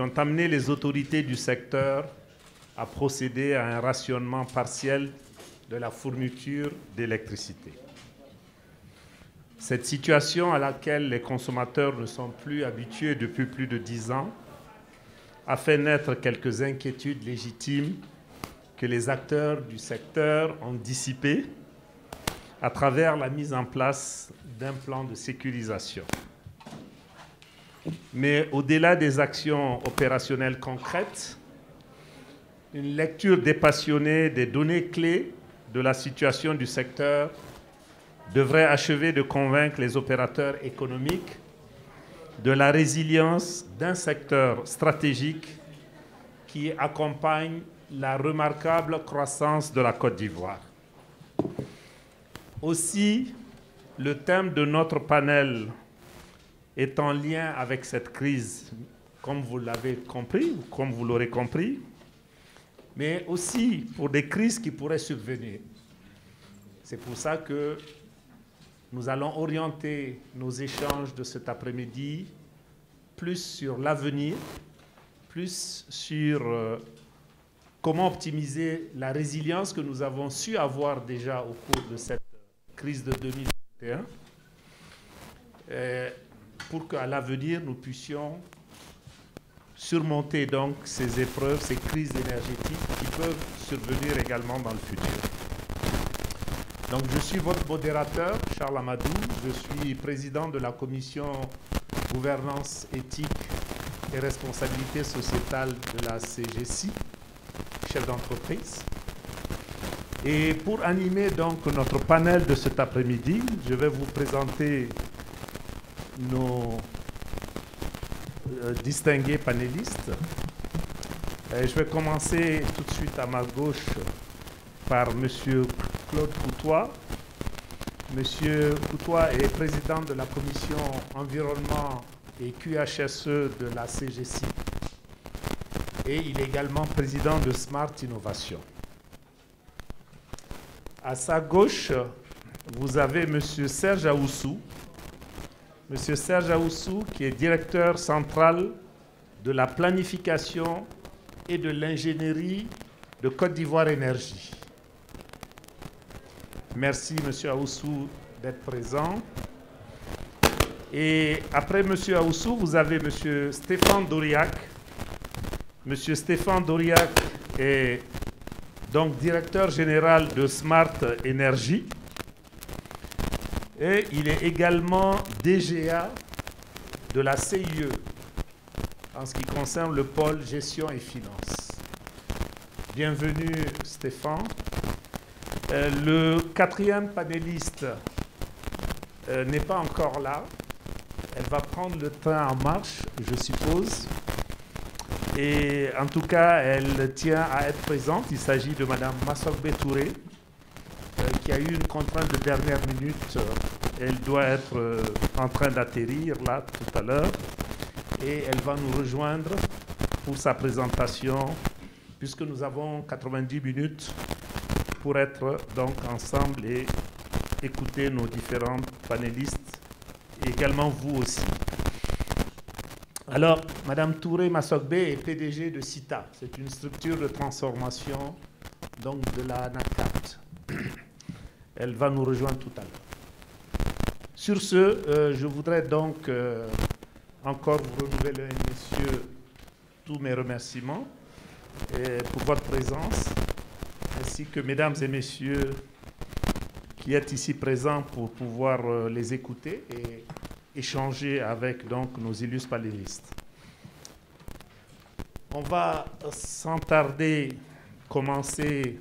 ont amené les autorités du secteur à procéder à un rationnement partiel de la fourniture d'électricité. Cette situation à laquelle les consommateurs ne sont plus habitués depuis plus de 10 ans a fait naître quelques inquiétudes légitimes que les acteurs du secteur ont dissipées à travers la mise en place d'un plan de sécurisation. Mais au-delà des actions opérationnelles concrètes, une lecture dépassionnée des données clés de la situation du secteur devrait achever de convaincre les opérateurs économiques de la résilience d'un secteur stratégique qui accompagne la remarquable croissance de la Côte d'Ivoire. Aussi, le thème de notre panel est en lien avec cette crise, comme vous l'avez compris, ou comme vous l'aurez compris, mais aussi pour des crises qui pourraient subvenir. C'est pour ça que nous allons orienter nos échanges de cet après-midi plus sur l'avenir, plus sur comment optimiser la résilience que nous avons su avoir déjà au cours de cette crise de 2021, pour qu'à l'avenir, nous puissions surmonter donc ces épreuves, ces crises énergétiques qui peuvent survenir également dans le futur. Donc, je suis votre modérateur, Charles Amadou. Je suis président de la commission gouvernance, éthique et responsabilité sociétale de la CGC, chef d'entreprise. Et pour animer donc notre panel de cet après-midi, je vais vous présenter nos distingués panélistes. Je vais commencer tout de suite à ma gauche par M. Claude Coutois. Monsieur Coutois est président de la commission environnement et QHSE de la CGC. Et il est également président de Smart Innovation. À sa gauche, vous avez monsieur Serge Aoussou. Monsieur Serge Aoussou, qui est directeur central de la planification et de l'ingénierie de Côte d'Ivoire Énergie. Merci, monsieur Aoussou, d'être présent. Et après monsieur Aoussou, vous avez monsieur Stéphane Doriac. Monsieur Stéphane Doriac est donc directeur général de Smart Energy. Et il est également DGA de la CIE en ce qui concerne le pôle gestion et finances. Bienvenue Stéphane. Le quatrième panéliste n'est pas encore là. Elle va prendre le train en marche, je suppose. Et en tout cas, elle tient à être présente. Il s'agit de Mme Masogbe Touré, qui a eu une contrainte de dernière minute. Elle doit être en train d'atterrir là tout à l'heure. Et elle va nous rejoindre pour sa présentation, puisque nous avons 90 minutes pour être donc ensemble et écouter nos différents panélistes, et également vous aussi. Alors, Mme Touré Masogbe est PDG de CITA. C'est une structure de transformation donc, de la NACAT. Elle va nous rejoindre tout à l'heure. Sur ce, je voudrais donc encore vous renouveler, messieurs, tous mes remerciements pour votre présence, ainsi que mesdames et messieurs qui êtes ici présents pour pouvoir les écouter et échanger avec donc, nos illustres panélistes. On va sans tarder commencer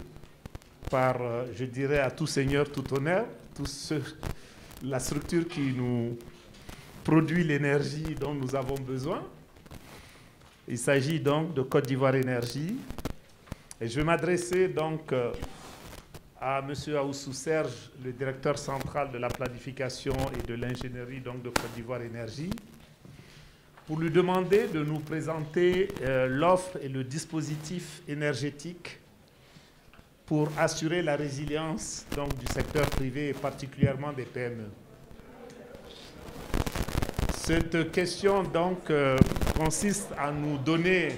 par, je dirais, à tout seigneur, tout honneur, la structure qui nous produit l'énergie dont nous avons besoin. Il s'agit donc de Côte d'Ivoire Énergie. Et je vais m'adresser donc à M. Aoussou Serge, le directeur central de la planification et de l'ingénierie de Côte d'Ivoire Énergie, pour lui demander de nous présenter l'offre et le dispositif énergétique pour assurer la résilience donc, du secteur privé et particulièrement des PME. Cette question donc consiste à nous donner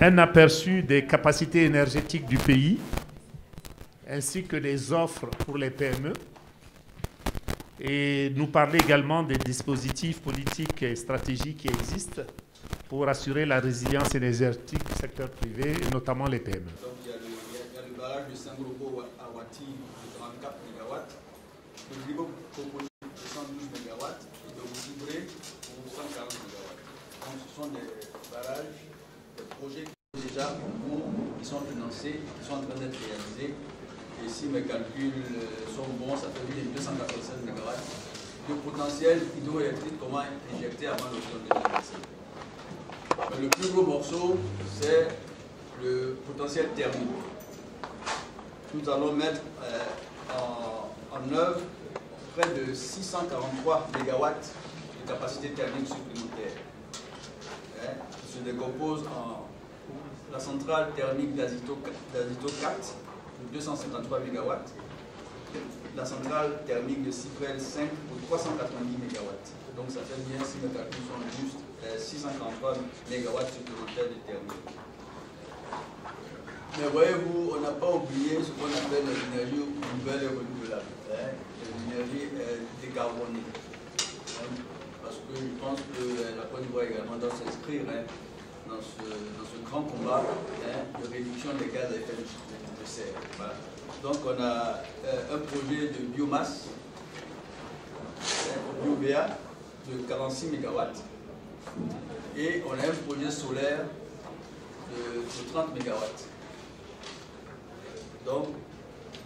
un aperçu des capacités énergétiques du pays, ainsi que des offres pour les PME, et nous parler également des dispositifs politiques et stratégiques qui existent pour assurer la résilience énergétique du secteur privé, et notamment les PME. Donc il y a le barrage de Saint-Globo à Wati de 34 MW, le Gribo proposé de 112 MW et de Boussibré pour 140 MW. Donc ce sont des barrages, des projets qui sont déjà en cours, qui sont financés, qui sont en train d'être réalisés. Et si mes calculs sont bons, ça fait 296 MW de potentiel hydroélectrique comment injecter avant l'automne 2025. Mais le plus gros morceau, c'est le potentiel thermique. Nous allons mettre en œuvre près de 643 MW de capacité thermique supplémentaire, qui se décompose en la centrale thermique d'Azito 4 de 253 MW, la centrale thermique de Cyprel 5 pour 390 MW. Donc ça fait bien, si mes calculs sont justes, 643 MW supplémentaires de thermique. Mais voyez-vous, on n'a pas oublié ce qu'on appelle les énergies nouvelles et renouvelables, les énergies décarbonées. Parce que je pense que la Côte d'Ivoire également doit s'inscrire dans ce grand combat de réduction des gaz à effet de serre. Voilà. Donc on a un projet de biomasse, bio-BA, de 46 MW. Et on a un projet solaire de 30 MW. Donc,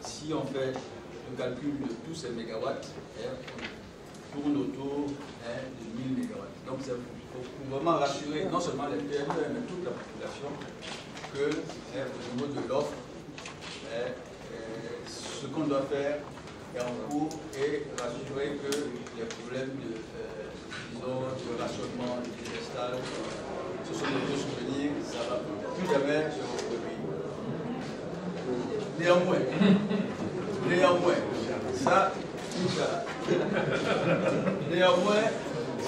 si on fait le calcul de tous ces mégawatts, on tourne autour de 1000 MW. Donc, c'est pour vraiment rassurer non seulement les PME, mais toute la population, que au niveau de l'offre, ce qu'on doit faire est en cours et rassurer que les problèmes de rationnement, de délestage, ce sont des vieux souvenirs, ça va plus jamais se reproduire.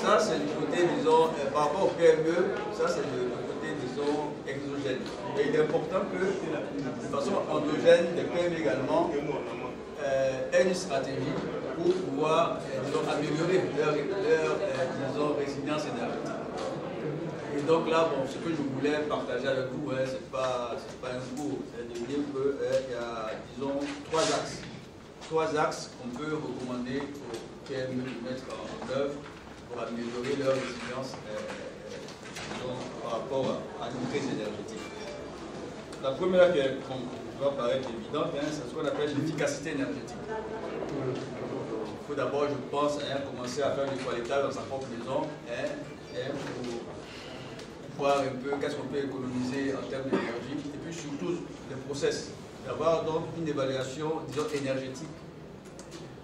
Ça c'est du côté, disons, par rapport au PME, ça c'est le côté, disons, exogène. Et il est important que, de façon endogène, les PME également aient une stratégie pour pouvoir, disons, améliorer leur disons, résilience énergétique. Et donc là, bon, ce que je voulais partager avec vous, ce n'est pas un cours, c'est de dire qu'il y a, disons, trois axes qu'on peut recommander aux PME de mettre en œuvre pour améliorer leur résilience par rapport à une crise énergétique. La première qui doit paraître évidente, c'est ce qu'on appelle l'efficacité énergétique. Il faut d'abord, je pense, commencer à faire du toilettage dans sa propre maison pour voir un peu qu'est-ce qu'on peut économiser en termes d'énergie, et puis surtout les process, d'avoir donc une évaluation, disons, énergétique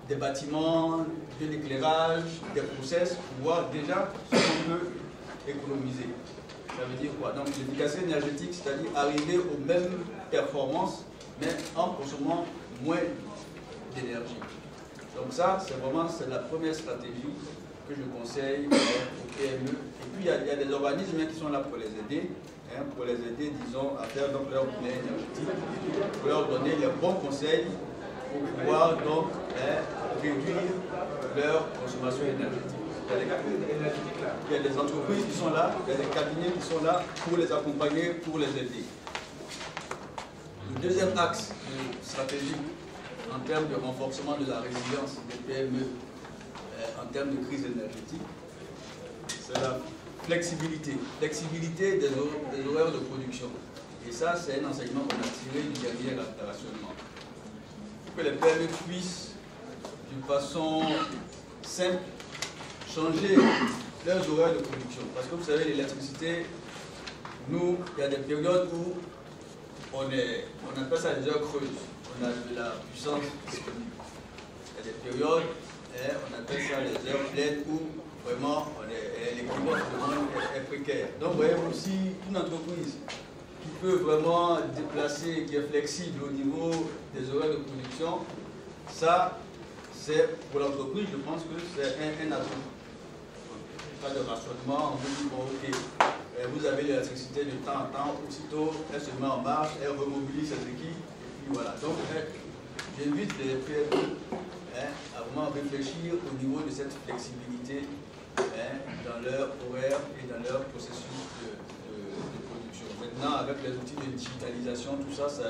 des bâtiments, de l'éclairage, des process, pour voir déjà ce qu'on peut économiser. Ça veut dire quoi? Donc l'efficacité énergétique, c'est-à-dire arriver aux mêmes performances, mais en consommant moins d'énergie. Donc ça, c'est vraiment la première stratégie que je conseille aux PME. Et puis il y a des organismes qui sont là pour les aider, disons, à faire donc leur bilan énergétique, pour leur donner les bons conseils pour pouvoir donc réduire leur consommation énergétique. Il y a des entreprises qui sont là, il y a des cabinets qui sont là pour les accompagner, pour les aider. Le deuxième axe stratégique en termes de renforcement de la résilience des PME en termes de crise énergétique, c'est la flexibilité. Flexibilité des horaires de production. Et ça, c'est un enseignement qu'on a tiré du dernier rationnement. Pour que les PME puissent, d'une façon simple, changer leurs horaires de production. Parce que vous savez, l'électricité, nous, il y a des périodes où on appelle ça des heures creuses. On a de la puissance disponible. Il y a des périodes, on appelle ça les heures pleines où vraiment l'équilibre est précaire. Donc, vous voyez aussi une entreprise qui peut vraiment déplacer, qui est flexible au niveau des horaires de production, ça, c'est pour l'entreprise, je pense que c'est un atout. pas de rationnement, on vous dit, bon, ok, vous avez l'électricité de temps en temps, aussitôt, elle se met en marche, elle remobilise ses équipes, et puis voilà. Donc, j'invite les PME à vraiment réfléchir au niveau de cette flexibilité dans leur horaire et dans leur processus de production. Maintenant, avec les outils de digitalisation, tout ça, ça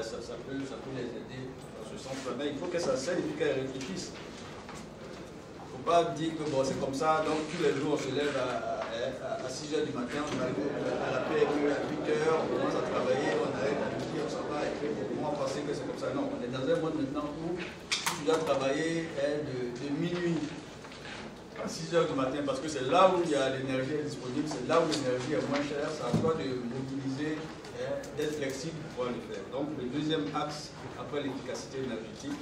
peut les aider dans ce sens-là. Mais il faut que ça cesse et qu'elles réfléchissent. Il ne faut pas dire que bon, c'est comme ça, donc tous les jours on se lève à 6 h du matin, on arrive à la PME à 8 h, on commence à travailler, on arrête à midi, on s'en va, et puis pour moi penser que c'est comme ça. Non, on est dans un monde maintenant où tu dois travailler de minuit à 6 h du matin, parce que c'est là où il y a l'énergie disponible, c'est là où l'énergie est moins chère, c'est à toi de mobiliser, d'être flexible pour pouvoir le faire. Donc le deuxième axe, après l'efficacité énergétique,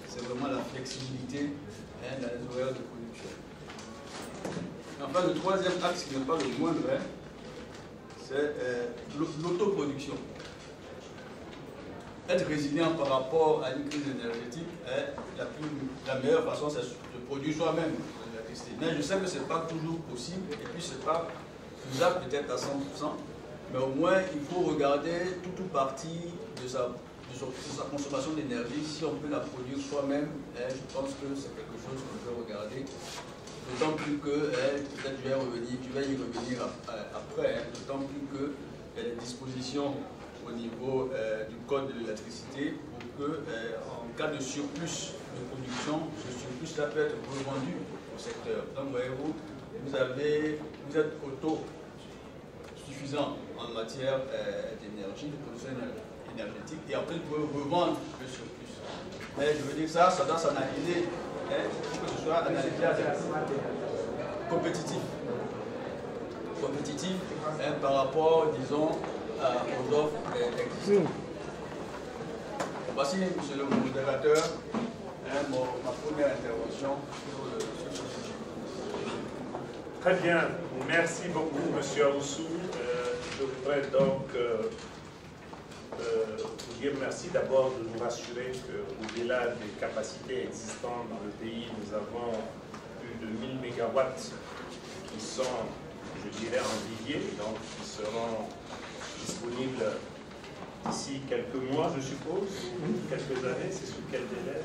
c'est vraiment la flexibilité dans les horaires de production. Enfin, le troisième axe qui n'est pas le moindre, c'est l'autoproduction. Être résilient par rapport à une crise énergétique, la meilleure façon, c'est de produire soi-même l'électricité. Mais je sais que ce n'est pas toujours possible, et puis ce n'est pas faisable peut-être à 100%, mais au moins il faut regarder toute ou partie de sa consommation d'énergie. Si on peut la produire soi-même, je pense que c'est quelque chose qu'on peut regarder. D'autant plus que, peut-être tu vas y revenir après, d'autant plus qu'il y a des dispositions au niveau du code de l'électricité pour que, en cas de surplus de production, ce surplus-là peut être revendu au secteur. Donc, voyez-vous, vous êtes autosuffisant en matière d'énergie, de production énergétique, et après, vous pouvez revendre le surplus. Mais je veux dire ça doit s'analyser. Il faut que ce soit analysé compétitif par rapport, disons, aux offres existantes. Voici, monsieur le modérateur, ma première intervention sur ce sujet. Très bien, merci beaucoup, monsieur Aoussou. Je voudrais donc vous dire merci d'abord de nous rassurer qu'au-delà des capacités existantes dans le pays, nous avons plus de 1000 MW qui sont, je dirais, en vivier, donc qui seront disponibles d'ici quelques mois, je suppose, quelques années. C'est sous quel délai?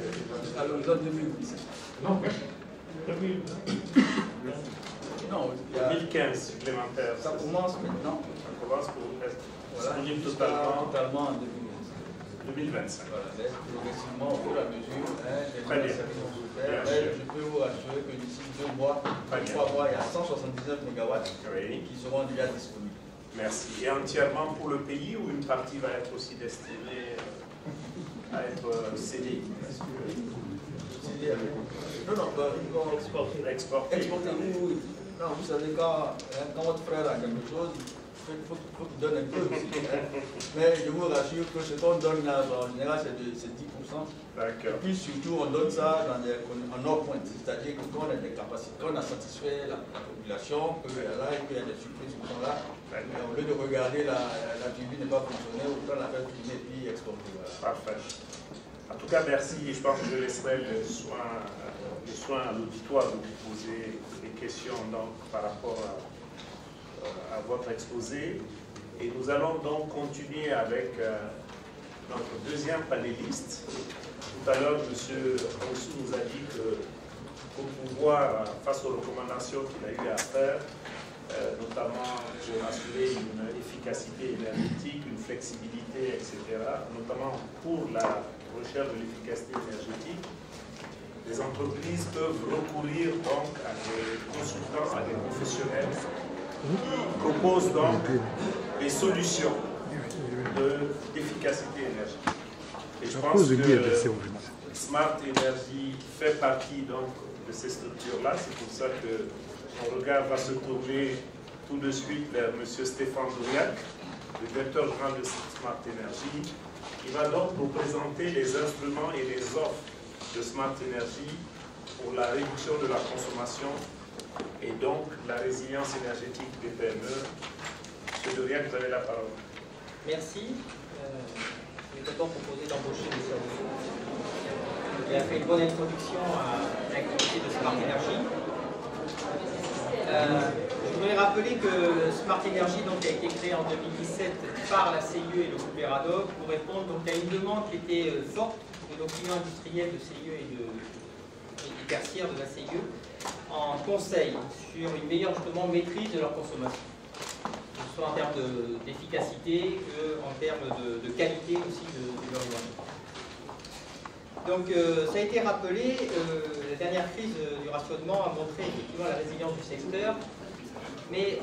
À l'horizon 2017. Non, 2015 supplémentaires. Ça commence maintenant. Ça commence pour être disponible totalement en 2025. Voilà, progressivement, au fur et à mesure, Très bien. Je peux vous rassurer que d'ici 2 mois, 3 mois, il y a 179 MW qui seront déjà disponibles. Merci. Et entièrement pour le pays ou une partie va être aussi destinée à être cédée? Non, exporter. Non, vous savez, quand votre frère a quelque chose, il faut qu'il donne un peu aussi. Mais je vous rassure que ce qu'on donne là, en général, c'est 10%. Et puis surtout, on donne ça en hors-pointe. C'est-à-dire que quand on a des capacités, quand on a satisfait la population, qu'il y a des surprises qui sont là, au lieu de regarder la turbine n'est pas fonctionner, autant la faire tourner et puis exporter. Voilà. Parfait. En tout cas, merci. Je pense que je laisserai le soin à l'auditoire de vous poser des questions donc, par rapport à votre exposé. Et nous allons donc continuer avec notre deuxième panéliste. Tout à l'heure, M. Aoussou nous a dit que pour pouvoir, face aux recommandations qu'il a eu à faire, notamment pour assurer une efficacité énergétique, une flexibilité, etc., notamment pour la recherche de l'efficacité énergétique, les entreprises peuvent recourir donc à des consultants, à des professionnels qui proposent donc des solutions d'efficacité énergétique. Et je pense que Smart Energy fait partie donc de ces structures-là. C'est pour ça que mon regard va se tourner tout de suite vers M. Stéphane Douriac, le directeur général de Smart Energy, qui va donc nous présenter les instruments et les offres de Smart Energy pour la réduction de la consommation et donc la résilience énergétique des PME. M. Douriac, vous avez la parole. Merci. Il est autant proposé d'embaucher M. Aoussou. Il a fait une bonne introduction à l'activité de Smart Energy. Je voudrais rappeler que Smart Energy donc, a été créé en 2017 par la CIE et le groupe Eradoc pour répondre donc, à une demande qui était forte de nos clients industriels de CIE et tertiaires de la CIE en conseil sur une meilleure justement maîtrise de leur consommation, que ce soit en termes d'efficacité qu'en termes de qualité aussi de leur énergie. Donc ça a été rappelé, la dernière crise du rationnement a montré effectivement la résilience du secteur, mais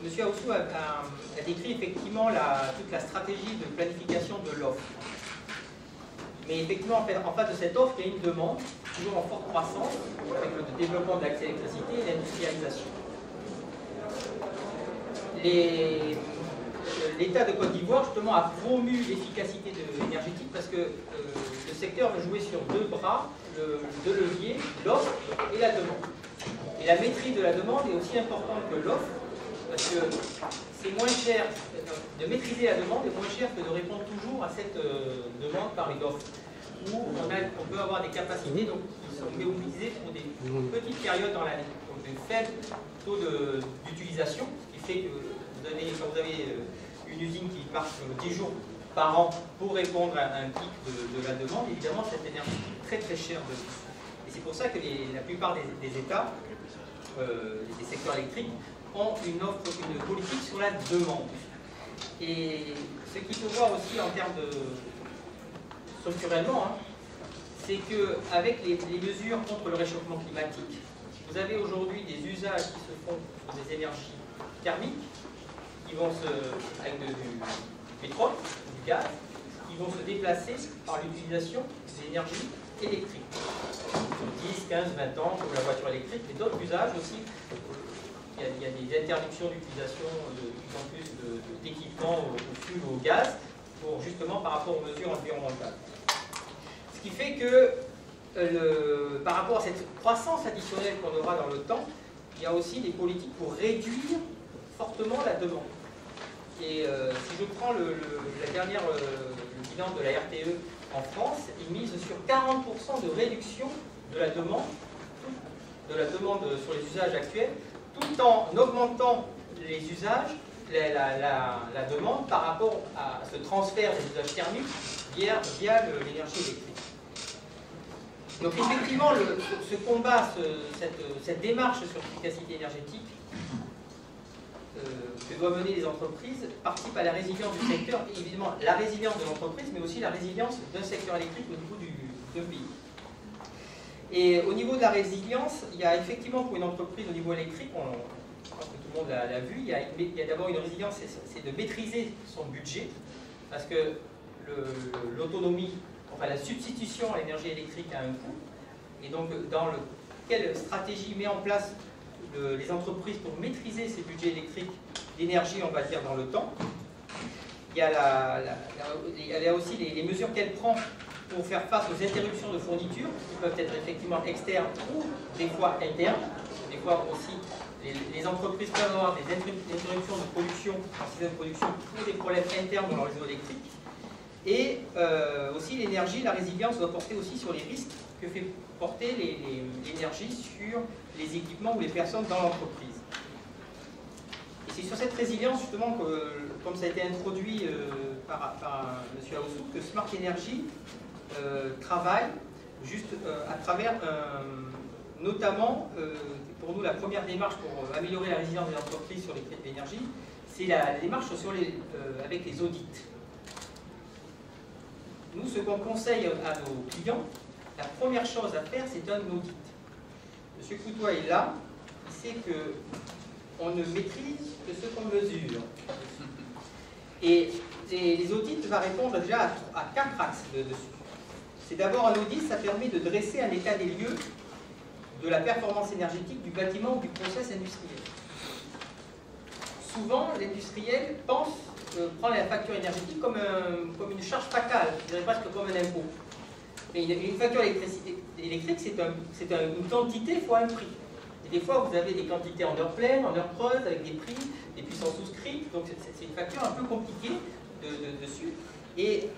M. Aoussou a décrit effectivement toute la stratégie de planification de l'offre. Mais effectivement, en face de cette offre, il y a une demande, toujours en forte croissance, avec le développement de l'accès à l'électricité et l'industrialisation. L'État de Côte d'Ivoire, justement, a promu l'efficacité énergétique parce que le secteur veut jouer sur deux bras, deux leviers, l'offre et la demande. Et la maîtrise de la demande est aussi importante que l'offre, parce que c'est moins cher, de maîtriser la demande est moins cher que de répondre toujours à cette demande par une offre, où on peut avoir des capacités donc, qui sont mobilisées pour des petites périodes dans l'année, donc un faible taux d'utilisation, ce qui fait que quand vous avez une usine qui marche 10 jours par an pour répondre à un pic de la demande, évidemment cette énergie est très très chère de plus. Et c'est pour ça que la plupart des États, des secteurs électriques, ont une politique sur la demande. Et ce qu'il faut voir aussi en termes structurellement, hein, c'est qu'avec les mesures contre le réchauffement climatique, vous avez aujourd'hui des usages qui se font sur des énergies thermiques, qui vont avec du pétrole, du gaz, qui vont se déplacer par l'utilisation des énergies électriques. 10, 15, 20 ans, comme la voiture électrique, mais d'autres usages aussi. Il y a des interdictions d'utilisation de plus en plus d'équipements au fioul ou au gaz, justement par rapport aux mesures environnementales. Ce qui fait que par rapport à cette croissance additionnelle qu'on aura dans le temps, il y a aussi des politiques pour réduire fortement la demande. Et si je prends le bilan de la RTE en France, il mise sur 40% de réduction de la demande sur les usages actuels, tout en augmentant les usages, la demande par rapport à ce transfert des usages thermiques via l'énergie électrique. Donc effectivement, ce combat, cette démarche sur l'efficacité énergétique que doivent mener les entreprises participe à la résilience du secteur, et évidemment la résilience de l'entreprise, mais aussi la résilience d'un secteur électrique au niveau du pays. Et au niveau de la résilience, il y a effectivement pour une entreprise au niveau électrique, je pense que tout le monde l'a vu, il y a d'abord une résilience, c'est de maîtriser son budget, parce que l'autonomie, enfin la substitution à l'énergie électrique a un coût, et donc quelle stratégie met en place les entreprises pour maîtriser ces budgets électriques d'énergie, on va dire, dans le temps. Il y a aussi les mesures qu'elle prend pour faire face aux interruptions de fourniture, qui peuvent être effectivement externes ou des fois internes. Des fois aussi, les entreprises peuvent avoir des interruptions de production, en système de production, pour des problèmes internes dans leur réseau électrique. Et aussi l'énergie, la résilience doit porter aussi sur les risques que fait porter l'énergie sur les équipements ou les personnes dans l'entreprise. Et c'est sur cette résilience justement que, comme ça a été introduit par M. Aoussou, que Smart Energy travaille juste à travers notamment, pour nous la première démarche pour améliorer la résilience des entreprises sur les prix de l'énergie, c'est la démarche avec les audits. Nous, ce qu'on conseille à nos clients, la première chose à faire, c'est un audit. M. Coutois est là, il sait qu'on ne maîtrise que ce qu'on mesure. Et les audits vont répondre déjà à 4 axes dessus. C'est d'abord un audit, ça permet de dresser un état des lieux de la performance énergétique du bâtiment ou du process industriel. Souvent, l'industriel prend la facture énergétique comme une charge fatale, je dirais presque comme un impôt. Mais une facture électrique, c'est une quantité fois un prix. Et des fois, vous avez des quantités en heure pleine, en heure creuse, avec des prix, des puissances souscrites. Donc, c'est une facture un peu compliquée dessus. Et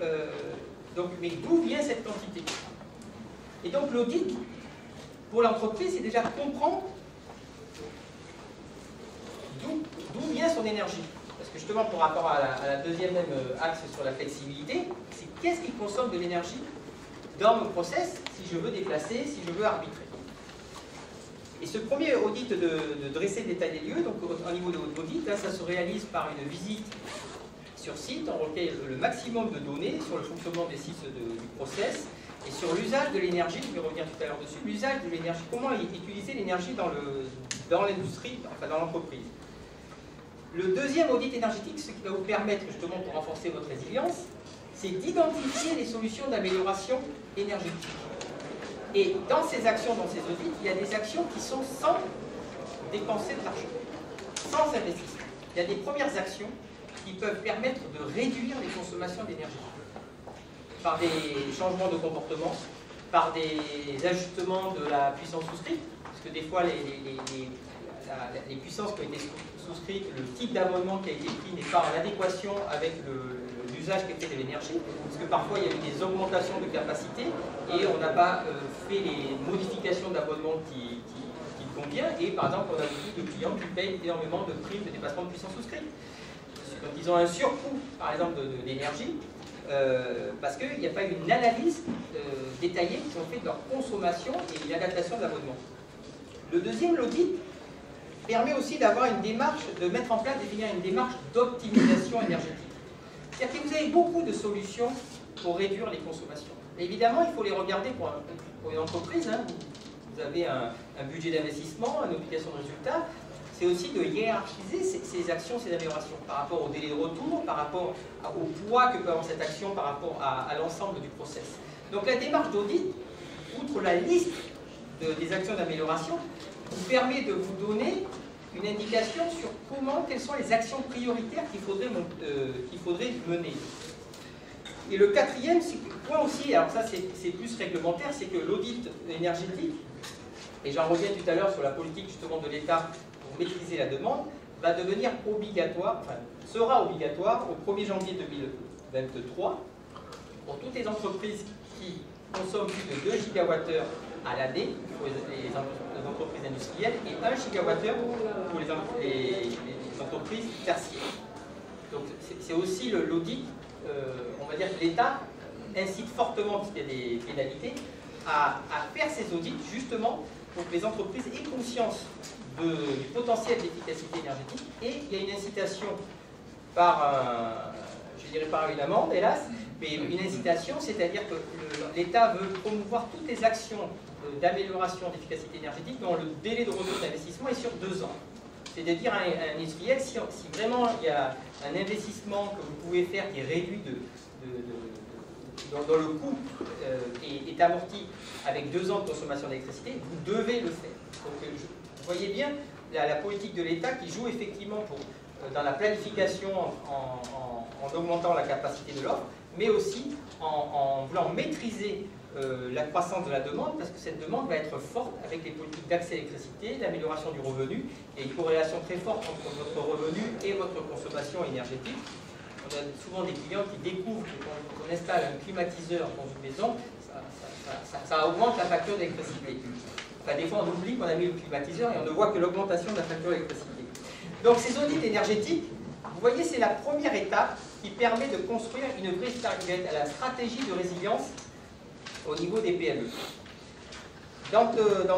mais d'où vient cette quantité? Et donc, l'audit, pour l'entreprise, c'est déjà comprendre bien son énergie. Parce que justement, par rapport à la deuxième même axe sur la flexibilité, c'est qu'est-ce qui consomme de l'énergie dans mon process si je veux déplacer, si je veux arbitrer. Et ce premier audit de dresser l'état des lieux, donc au niveau de l'audit, là, ça se réalise par une visite sur site, on recueille le maximum de données sur le fonctionnement des sites du process et sur l'usage de l'énergie, je vais revenir tout à l'heure dessus, l'usage de l'énergie, comment utiliser l'énergie dans l'industrie, enfin dans l'entreprise. Le deuxième audit énergétique, ce qui va vous permettre justement pour renforcer votre résilience, c'est d'identifier les solutions d'amélioration énergétique. Et dans ces actions, dans ces audits, il y a des actions qui sont sans dépenser de l'argent, sans investissement. Il y a des premières actions qui peuvent permettre de réduire les consommations d'énergie par des changements de comportement, par des ajustements de la puissance souscrite, parce que des fois les puissances qui ont été souscrites, le type d'abonnement qui a été pris n'est pas en adéquation avec l'usage qui est fait de l'énergie, parce que parfois il y a eu des augmentations de capacité et on n'a pas fait les modifications d'abonnement qui convient, et par exemple on a beaucoup de clients qui payent énormément de primes de dépassement de puissance souscrite. Quand ils ont un surcoût, par exemple, d'énergie, parce qu'il n'y a pas eu une analyse détaillée qui ont fait de leur consommation et l'adaptation de l'abonnement. Le deuxième, l'audit, permet aussi d'avoir une démarche, de mettre en place, définir une démarche d'optimisation énergétique. C'est-à-dire que vous avez beaucoup de solutions pour réduire les consommations. Et évidemment, il faut les regarder pour une entreprise. Hein. Vous avez un budget d'investissement, une obligation de résultat. C'est aussi de hiérarchiser ces actions, ces améliorations, par rapport au délai de retour, par rapport au poids que peut avoir cette action, par rapport à l'ensemble du process. Donc la démarche d'audit, outre la liste des actions d'amélioration, vous permet de vous donner une indication sur quelles sont les actions prioritaires qu'il faudrait mener. Et le quatrième point aussi, alors ça c'est plus réglementaire, c'est que l'audit énergétique, et j'en reviens tout à l'heure sur la politique justement de l'État pour maîtriser la demande, va devenir obligatoire, enfin sera obligatoire au 1er janvier 2023 pour toutes les entreprises qui consomment plus de 2 GWh à l'année pour les entreprises industrielles et 1 GWh pour les entreprises tertiaires. Donc c'est aussi l'audit, on va dire que l'État incite fortement, parce qu'il y a des pénalités, à faire ces audits justement pour que les entreprises aient conscience du potentiel d'efficacité énergétique, et il y a une incitation par, je dirais par une amende hélas, mais une incitation, c'est-à-dire que l'État veut promouvoir toutes les actions d'amélioration d'efficacité énergétique dont le délai de retour d'investissement est sur 2 ans. C'est-à-dire un industriel, si vraiment il y a un investissement que vous pouvez faire qui est réduit dont le coût est amorti avec 2 ans de consommation d'électricité, vous devez le faire. Donc, vous voyez bien la politique de l'État qui joue effectivement dans la planification en augmentant la capacité de l'offre, mais aussi en voulant maîtriser la croissance de la demande, parce que cette demande va être forte avec les politiques d'accès à l'électricité, l'amélioration du revenu, et une corrélation très forte entre votre revenu et votre consommation énergétique. On a souvent des clients qui découvrent que quand on installe un climatiseur dans une maison, ça augmente la facture d'électricité. Enfin, des fois on oublie qu'on a mis le climatiseur et on ne voit que l'augmentation de la facture d'électricité. Donc ces audits énergétiques, vous voyez, c'est la première étape qui permet de construire une vraie stratégie de résilience au niveau des PME. Dans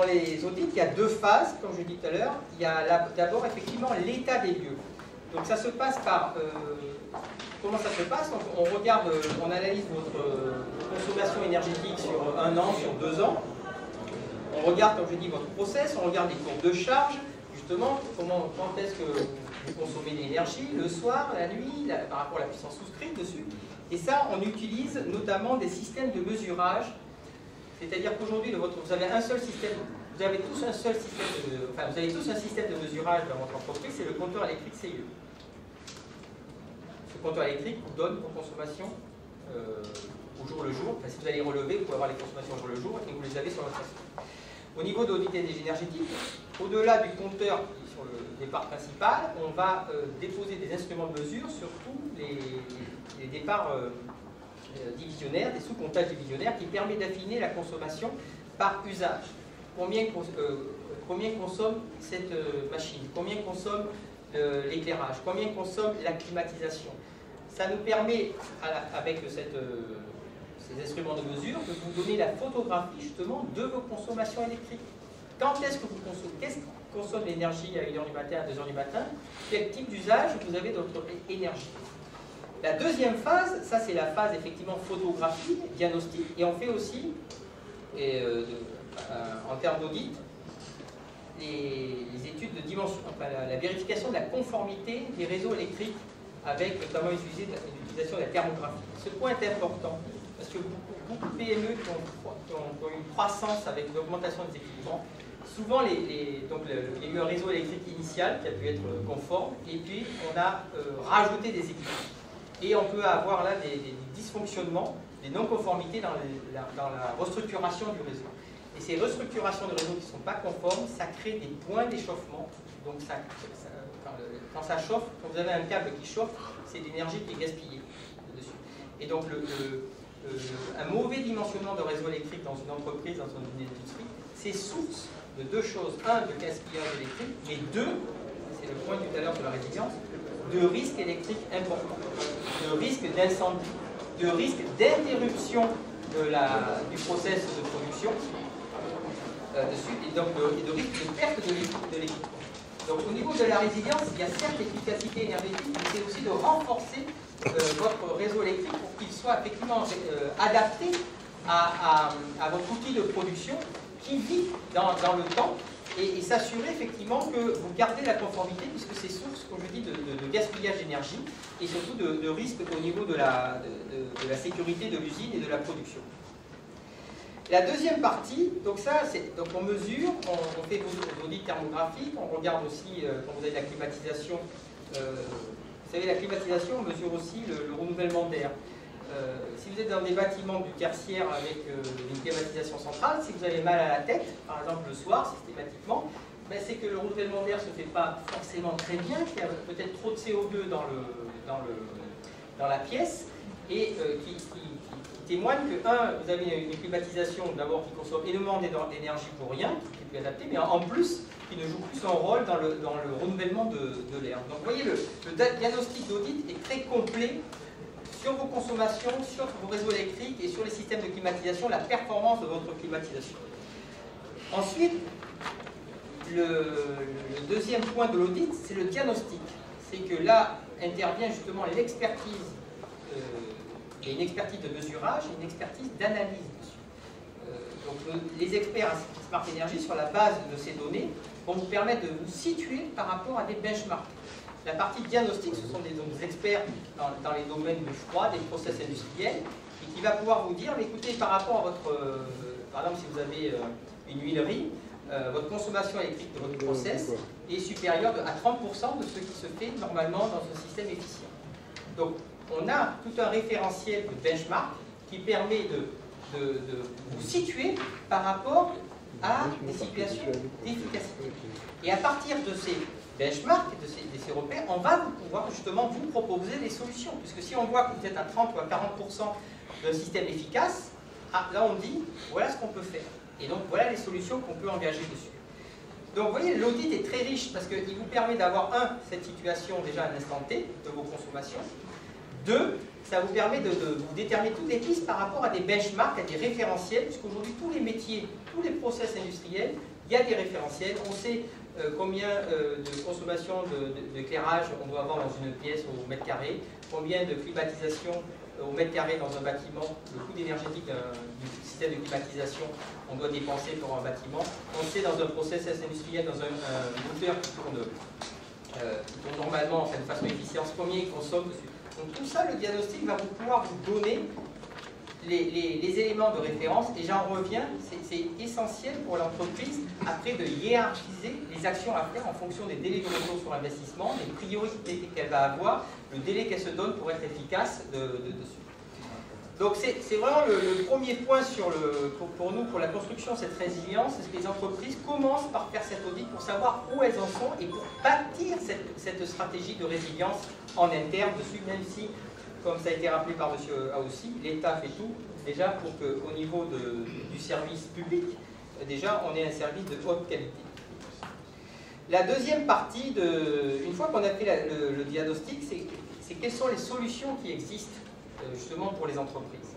les audits, il y a 2 phases, comme je l'ai dit tout à l'heure. Il y a d'abord effectivement l'état des lieux. Donc ça se passe par... comment ça se passe? Donc, on analyse votre consommation énergétique sur 1 an, sur 2 ans. On regarde, comme je dis, votre process, on regarde les courbes de charge, justement, quand est-ce que vous consommez de l'énergie, le soir, la nuit, par rapport à la puissance souscrite dessus. Et ça, on utilise notamment des systèmes de mesurage, c'est-à-dire qu'aujourd'hui, vous avez un seul système, vous avez tous un système de mesurage dans votre entreprise, c'est le compteur électrique CIE. Ce compteur électrique vous donne vos consommations au jour le jour. Enfin, si vous allez relever, vous pouvez avoir les consommations au jour le jour et vous les avez sur votre station. Au niveau de l'audit énergétique, au-delà du compteur sur le départ principal, on va déposer des instruments de mesure sur tous les départs divisionnaires, des sous-comptages divisionnaires qui permettent d'affiner la consommation par usage. Combien consomme cette machine? Combien consomme l'éclairage, combien consomme la climatisation. Ça nous permet, avec ces instruments de mesure, de vous donner la photographie justement de vos consommations électriques. Quand est-ce que vous consommez? Qu'est-ce qui consomme l'énergie à 1h du matin, à 2h du matin? Quel type d'usage vous avez de votre énergie? La deuxième phase, ça c'est la phase effectivement photographie, diagnostic, et on fait aussi, en termes d'audit, les études de dimension, enfin la vérification de la conformité des réseaux électriques avec notamment l'utilisation de la thermographie. Ce point est important parce que beaucoup de PME qui ont une croissance avec l'augmentation des équipements, souvent donc il y a eu un réseau électrique initial qui a pu être conforme et puis on a rajouté des équipements. Et on peut avoir là des dysfonctionnements, des non-conformités dans la restructuration du réseau. Et ces restructurations de réseau qui ne sont pas conformes, ça crée des points d'échauffement. Donc quand ça chauffe, quand vous avez un câble qui chauffe, c'est de l'énergie qui est gaspillée dessus. Et donc un mauvais dimensionnement de réseau électrique dans une entreprise, dans une industrie, c'est source de deux choses. Un, de gaspillage électrique, mais deux, c'est le point tout à l'heure de la résilience, de risques électriques importants, de risques d'incendie, de risques d'interruption du process de production dessus, et donc de risque de perte de l'équipement. Donc au niveau de la résilience, il y a certes l'efficacité énergétique, mais c'est aussi de renforcer votre réseau électrique pour qu'il soit effectivement adapté à votre outil de production qui vit dans le temps et s'assurer effectivement que vous gardez la conformité puisque c'est source, comme je dis, de gaspillage d'énergie et surtout de risque au niveau de la sécurité de l'usine et de la production. La deuxième partie, donc on mesure, on fait vos audits thermographiques, on regarde aussi quand vous avez de la climatisation. Vous savez, la climatisation, on mesure aussi le renouvellement d'air. Si vous êtes dans des bâtiments du tertiaire avec une climatisation centrale, si vous avez mal à la tête, par exemple le soir systématiquement, ben c'est que le renouvellement d'air ne se fait pas forcément très bien, qu'il y a peut-être trop de CO2 dans la pièce, et qui témoigne que, vous avez une climatisation d'abord qui consomme énormément d'énergie pour rien, qui est plus adaptée, mais en plus, qui ne joue plus son rôle dans le renouvellement de l'air. Donc vous voyez, le diagnostic d'audit est très complet sur vos consommations, sur vos réseaux électriques et sur les systèmes de climatisation, la performance de votre climatisation. Ensuite, le deuxième point de l'audit, c'est le diagnostic. C'est que là intervient justement l'expertise. Il y a une expertise de mesurage et une expertise d'analyse dessus. Donc les experts à Smart Energy, sur la base de ces données, vont vous permettre de vous situer par rapport à des benchmarks. La partie diagnostic, ce sont des experts dans les domaines du froid, des process industriels, et qui va pouvoir vous dire, mais écoutez, par rapport à votre, par exemple, si vous avez une huilerie, votre consommation électrique de votre process est supérieure à 30% de ce qui se fait normalement dans un système efficient. Donc, on a tout un référentiel de benchmark qui permet de vous situer par rapport à des situations d'efficacité. Et à partir de ces benchmarks, de ces repères, on va pouvoir justement vous proposer des solutions. Puisque si on voit que vous êtes à 30 ou à 40% d'un système efficace, là on dit, voilà ce qu'on peut faire. Et donc voilà les solutions qu'on peut engager dessus. Donc vous voyez, l'audit est très riche parce qu'il vous permet d'avoir, cette situation déjà à l'instant T de vos consommations. 2, ça vous permet de vous déterminer toutes les pistes par rapport à des benchmarks, à des référentiels, puisqu'aujourd'hui tous les métiers, tous les process industriels, il y a des référentiels. On sait combien de consommation d'éclairage on doit avoir dans une pièce au mètre carré, combien de climatisation au mètre carré dans un bâtiment, le coût énergétique du système de climatisation on doit dépenser pour un bâtiment. On sait dans un process industriel, dans un moteur qui tourne normalement de façon efficiente, combien il consomme dessus. Donc tout ça, le diagnostic va pouvoir vous donner les éléments de référence, et j'en reviens, c'est essentiel pour l'entreprise après de hiérarchiser les actions à faire en fonction des délais de retour sur investissement, des priorités qu'elle va avoir, le délai qu'elle se donne pour être efficace dessus. Donc c'est vraiment le premier point pour nous, pour la construction de cette résilience, c'est que les entreprises commencent par faire cet audit pour savoir où elles en sont et pour bâtir cette stratégie de résilience en interne dessus, même si, comme ça a été rappelé par M. Aoussi, l'État fait tout déjà pour qu'au niveau du service public, déjà on ait un service de haute qualité. La deuxième partie, une fois qu'on a fait le diagnostic, c'est quelles sont les solutions qui existent justement pour les entreprises.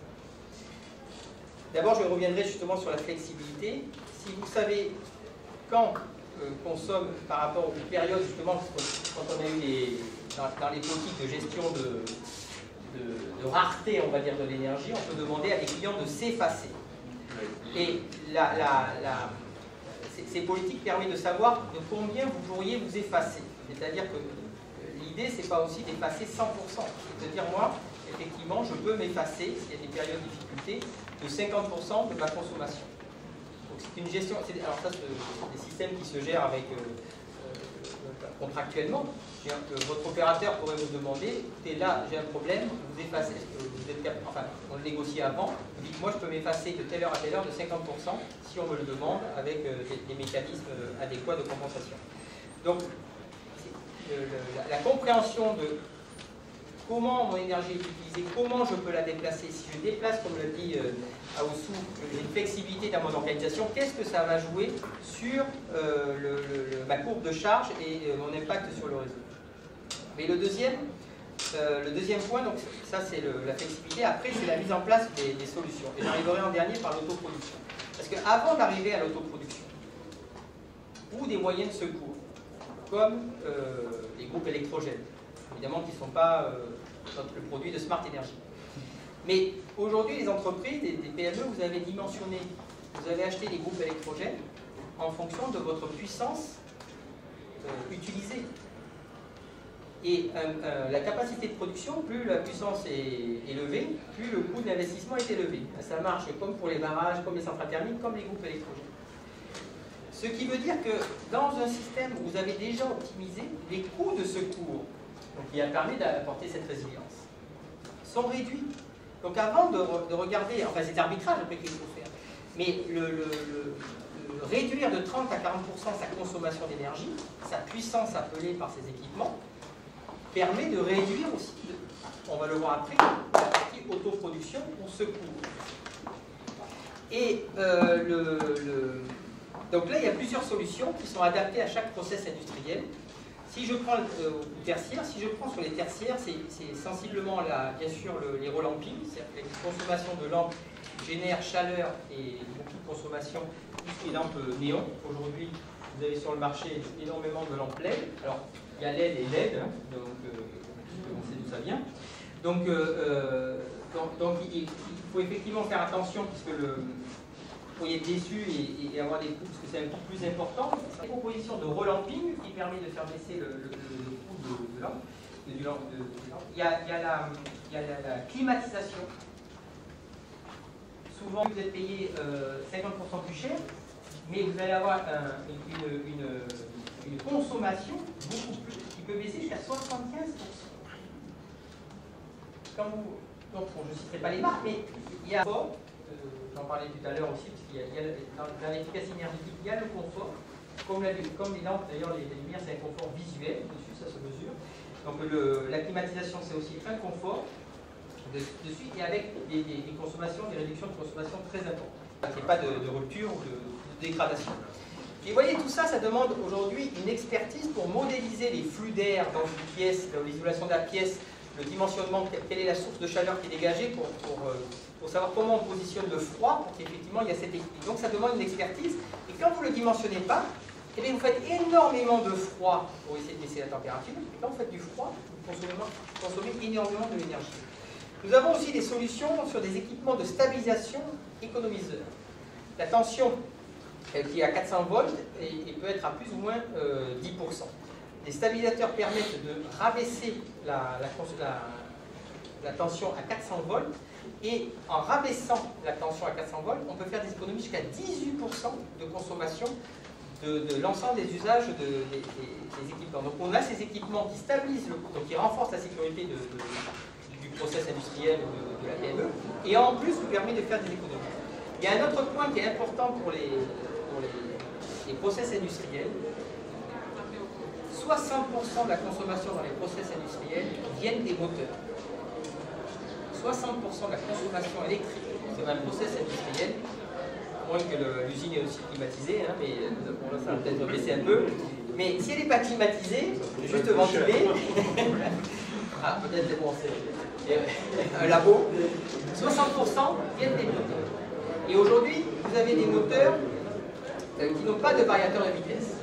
D'abord, je reviendrai justement sur la flexibilité. Si vous savez quand consomme par rapport aux périodes, justement, quand on a eu dans les politiques de gestion de rareté, on va dire, de l'énergie, on peut demander à des clients de s'effacer. Et ces politiques permettent de savoir de combien vous pourriez vous effacer. C'est-à-dire que l'idée, c'est pas aussi d'effacer 100%. C'est-à-dire, moi, effectivement, je peux m'effacer, s'il y a des périodes de difficulté, de 50% de ma consommation. Donc c'est une gestion, alors ça, c'est des systèmes qui se gèrent avec, contractuellement. Votre opérateur pourrait vous demander, écoutez, là, j'ai un problème, vous effacez, vous êtes capable, enfin, on le négocie avant, vous dites, moi, je peux m'effacer de telle heure à telle heure de 50% si on me le demande avec des mécanismes adéquats de compensation. Donc, la compréhension de comment mon énergie est utilisée, comment je peux la déplacer. Si je déplace, comme le dit Aoussou, j'ai une flexibilité dans mon organisation, qu'est-ce que ça va jouer sur ma courbe de charge et mon impact sur le réseau. Mais le deuxième point, donc ça c'est la flexibilité, après c'est la mise en place des solutions. Et j'arriverai en dernier par l'autoproduction. Parce qu'avant d'arriver à l'autoproduction, ou des moyens de secours, comme les groupes électrogènes, évidemment qui ne sont pas le produit de Smart Energy. Mais aujourd'hui, les entreprises, des PME, vous avez dimensionné, vous avez acheté des groupes électrogènes en fonction de votre puissance utilisée. Et la capacité de production, plus la puissance est élevée, plus le coût d'investissement est élevé. Ça marche comme pour les barrages, comme les centrales thermiques, comme les groupes électrogènes. Ce qui veut dire que dans un système où vous avez déjà optimisé, les coûts de secours, donc qui a permis d'apporter cette résilience, sont réduits. Donc avant de regarder, enfin c'est arbitrage après qu'il faut faire, mais réduire de 30 à 40% sa consommation d'énergie, sa puissance appelée par ces équipements, permet de réduire aussi, on va le voir après, la partie autoproduction ou secours. Et donc là, il y a plusieurs solutions qui sont adaptées à chaque process industriel. Si je prends tertiaire, si je prends sur les tertiaires, c'est sensiblement bien sûr les relampings, c'est-à-dire que la consommation de lampes génère chaleur et beaucoup de consommation, plus les lampes néon. Aujourd'hui, vous avez sur le marché énormément de lampes LED. Alors, il y a LED et LED, hein, donc on sait d'où ça vient. Donc il faut effectivement faire attention, puisque vous pourriez être déçu et avoir des coûts, parce que c'est un coût plus important. C'est une proposition de relamping qui permet de faire baisser le coût de lampe. Il y a la climatisation. Souvent, vous êtes payé 50% plus cher, mais vous allez avoir une consommation beaucoup plus, qui peut baisser jusqu'à 75%. Donc, je ne citerai pas les marques, mais il y a j'en parlais tout à l'heure aussi, parce qu'il y a dans l'efficacité énergétique, il y a le confort, comme les lampes, d'ailleurs, les lumières, c'est un confort visuel, dessus, ça se mesure. Donc la climatisation, c'est aussi un confort dessus, et avec des consommations, des réductions de consommation très importantes. Il n'y a pas de rupture ou de dégradation. Et vous voyez, tout ça, ça demande aujourd'hui une expertise pour modéliser les flux d'air dans une pièce, dans l'isolation de la pièce, le dimensionnement, quelle est la source de chaleur qui est dégagée pour savoir comment on positionne le froid, pour qu'effectivement il y a cet équilibre. Donc ça demande une expertise, et quand vous ne le dimensionnez pas, eh bien, vous faites énormément de froid pour essayer de baisser la température, et quand vous faites du froid, vous consommez énormément de l'énergie. Nous avons aussi des solutions sur des équipements de stabilisation économiseurs. La tension qui est à 400 volts et peut être à plus ou moins 10%. Les stabilisateurs permettent de rabaisser la tension à 400 volts, et en rabaissant la tension à 400 volts, on peut faire des économies jusqu'à 18% de consommation de l'ensemble des usages des équipements. Donc on a ces équipements qui stabilisent le coût, donc qui renforcent la sécurité du process industriel de la PME, et en plus vous permet de faire des économies. Il y a un autre point qui est important pour les process industriels. 60% de la consommation dans les process industriels viennent des moteurs. 60% de la consommation électrique dans un process industriel moins que l'usine est aussi climatisée, hein, mais bon, là ça va peut-être baisser un peu. Mais si elle n'est pas climatisée, juste ventilée, ah, peut-être bon, c'est un labo, 60% viennent des moteurs. Et aujourd'hui, vous avez des moteurs qui n'ont pas de variateur de vitesse.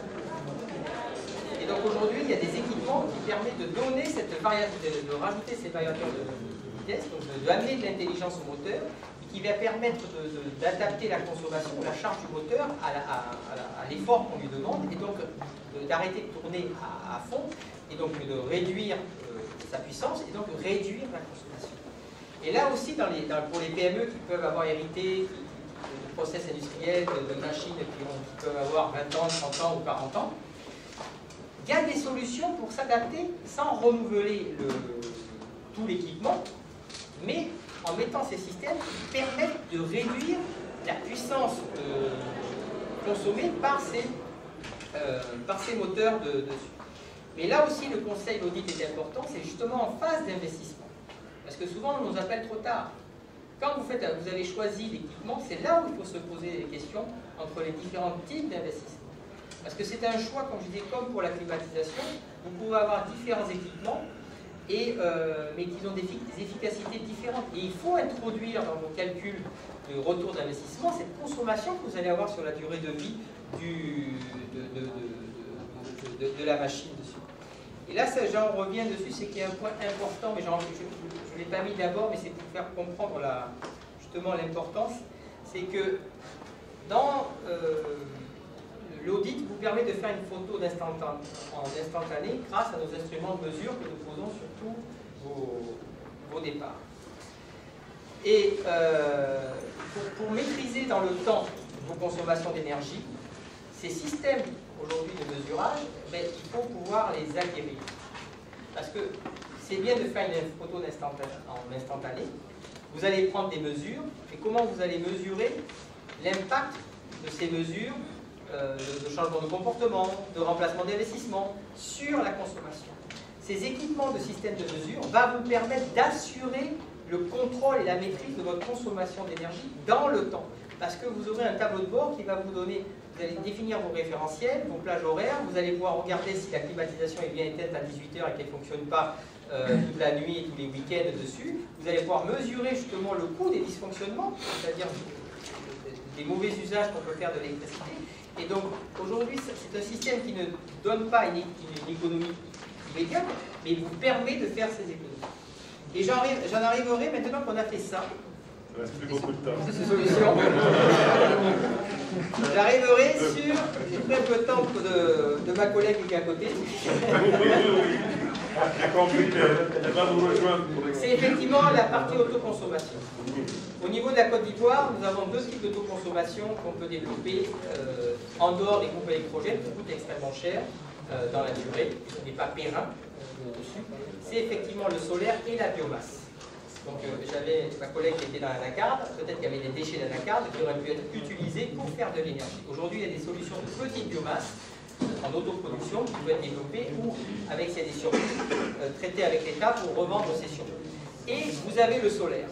Et donc aujourd'hui, il y a des équipements qui permettent de donner cette de rajouter ces variateurs de vitesse, donc d'amener de l'intelligence au moteur, et qui va permettre d'adapter la consommation, la charge du moteur à l'effort qu'on lui demande, et donc d'arrêter de tourner à fond, et donc de réduire sa puissance, et donc réduire la consommation. Et là aussi, pour les PME qui peuvent avoir hérité de process industriels, de machines qui peuvent avoir 20 ans, 30 ans ou 40 ans, il y a des solutions pour s'adapter sans renouveler tout l'équipement, mais en mettant ces systèmes qui permettent de réduire la puissance consommée par ces moteurs dessus. Mais là aussi, le conseil d'audit est important, c'est justement en phase d'investissement. Parce que souvent, on nous appelle trop tard. Quand vous avez choisi l'équipement, c'est là où il faut se poser des questions entre les différents types d'investissements. Parce que c'est un choix, comme je disais, comme pour la climatisation, vous pouvez avoir différents équipements, mais qui ont des efficacités différentes. Et il faut introduire dans vos calculs de retour d'investissement cette consommation que vous allez avoir sur la durée de vie de la machine dessus. Et là, j'en reviens dessus, c'est qu'il y a un point important, mais je ne l'ai pas mis d'abord, mais c'est pour faire comprendre justement l'importance, c'est que dans l'audit vous permet de faire une photo en instantané grâce à nos instruments de mesure que nous posons sur tous vos départs. Et pour maîtriser dans le temps vos consommations d'énergie, ces systèmes aujourd'hui de mesurage, il faut pouvoir les acquérir. Parce que c'est bien de faire une photo en instantané. Vous allez prendre des mesures, et comment vous allez mesurer l'impact de ces mesures de changement de comportement, de remplacement d'investissement sur la consommation. Ces équipements de système de mesure vont vous permettre d'assurer le contrôle et la maîtrise de votre consommation d'énergie dans le temps. Parce que vous aurez un tableau de bord qui va vous donner, vous allez définir vos référentiels, vos plages horaires, vous allez pouvoir regarder si la climatisation est bien éteinte à 18 h et qu'elle ne fonctionne pas toute la nuit et tous les week-ends dessus. Vous allez pouvoir mesurer justement le coût des dysfonctionnements, c'est-à-dire des mauvais usages qu'on peut faire de l'électricité. Et donc aujourd'hui, c'est un système qui ne donne pas une économie immédiate, mais il vous permet de faire ces économies. Et j'en arriverai maintenant qu'on a fait ça. Il ne reste plus beaucoup de temps. Ces solutions. J'arriverai sur, j'ai pris un peu de temps de ma collègue qui est à côté. C'est effectivement la partie autoconsommation. Au niveau de la Côte d'Ivoire, nous avons deux types d'autoconsommation qu'on peut développer en dehors des groupes électrogènes qui coûtent extrêmement cher dans la durée, ce n'est pas périn dessus. C'est effectivement le solaire et la biomasse. Donc j'avais ma collègue qui était dans l'anacarde, peut-être qu'il y avait des déchets d'anacarde qui auraient pu être utilisés pour faire de l'énergie. Aujourd'hui, il y a des solutions de petite biomasse en autoproduction qui peuvent être développées ou avec s'il y a des surplus traités avec l'État pour revendre ces surplus. Et vous avez le solaire.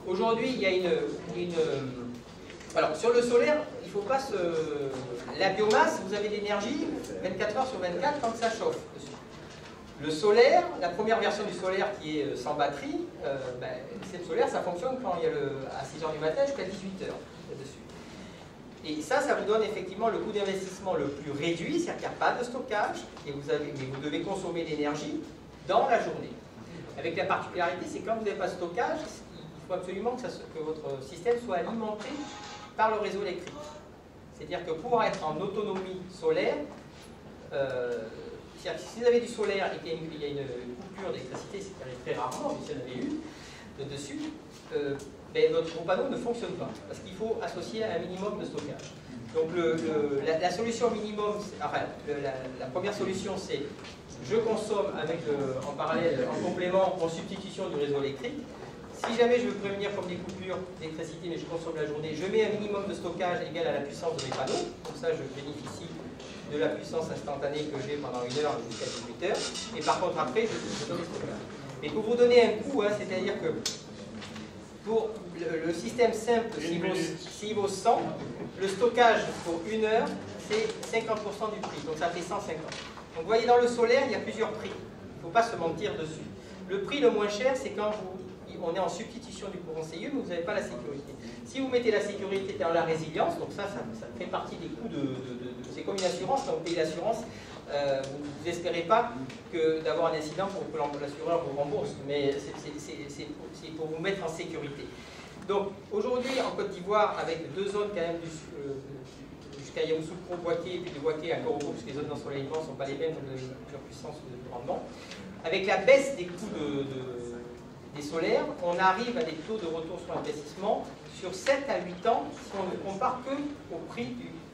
Aujourd'hui, il y a alors sur le solaire, il ne faut pas se... La biomasse, vous avez l'énergie 24 h sur 24 tant que ça chauffe dessus. Le solaire, la première version du solaire qui est sans batterie, le système solaire, ça fonctionne quand il y a à 6 h du matin jusqu'à 18 h dessus. Et ça vous donne effectivement le coût d'investissement le plus réduit, c'est-à-dire qu'il n'y a pas de stockage, mais vous devez consommer l'énergie dans la journée. Avec la particularité, c'est que quand vous n'avez pas de stockage, il faut absolument que votre système soit alimenté par le réseau électrique. C'est-à-dire que pour être en autonomie solaire, si vous avez du solaire et qu'il y a une coupure d'électricité, ce qui arrive très rarement, mais si vous en avez une dessus, votre panneau ne fonctionne pas, parce qu'il faut associer un minimum de stockage. Donc la solution minimum, la première solution c'est je consomme en parallèle, en complément, en substitution du réseau électrique. Si jamais je veux prévenir comme des coupures d'électricité, mais je consomme la journée, je mets un minimum de stockage égal à la puissance de mes panneaux, comme ça je bénéficie de la puissance instantanée que j'ai pendant 1 heure jusqu'à 18 h. Et par contre après, je donne le stockage. Mais pour vous donner un coût, c'est-à-dire que Pour le système simple, s'il vaut 100, le stockage pour 1 heure, c'est 50% du prix, donc ça fait 150. Donc vous voyez, dans le solaire, il y a plusieurs prix. Il ne faut pas se mentir dessus. Le prix le moins cher, c'est quand on est en substitution du courant CIE, mais vous n'avez pas la sécurité. Si vous mettez la sécurité dans la résilience, donc ça fait partie des coûts c'est comme une assurance, quand vous payez l'assurance, vous n'espérez pas d'avoir un incident pour que l'assureur vous rembourse, mais c'est pour vous mettre en sécurité. Donc aujourd'hui en Côte d'Ivoire, avec 2 zones quand même jusqu'à Yamoussoukro, Boaké, et puis de Boaké à Korogo, parce que les zones d'ensoleillement ne sont pas les mêmes de puissance ou de rendement, avec la baisse des coûts des solaires, on arrive à des taux de retour sur investissement sur 7 à 8 ans si on ne compare que au prix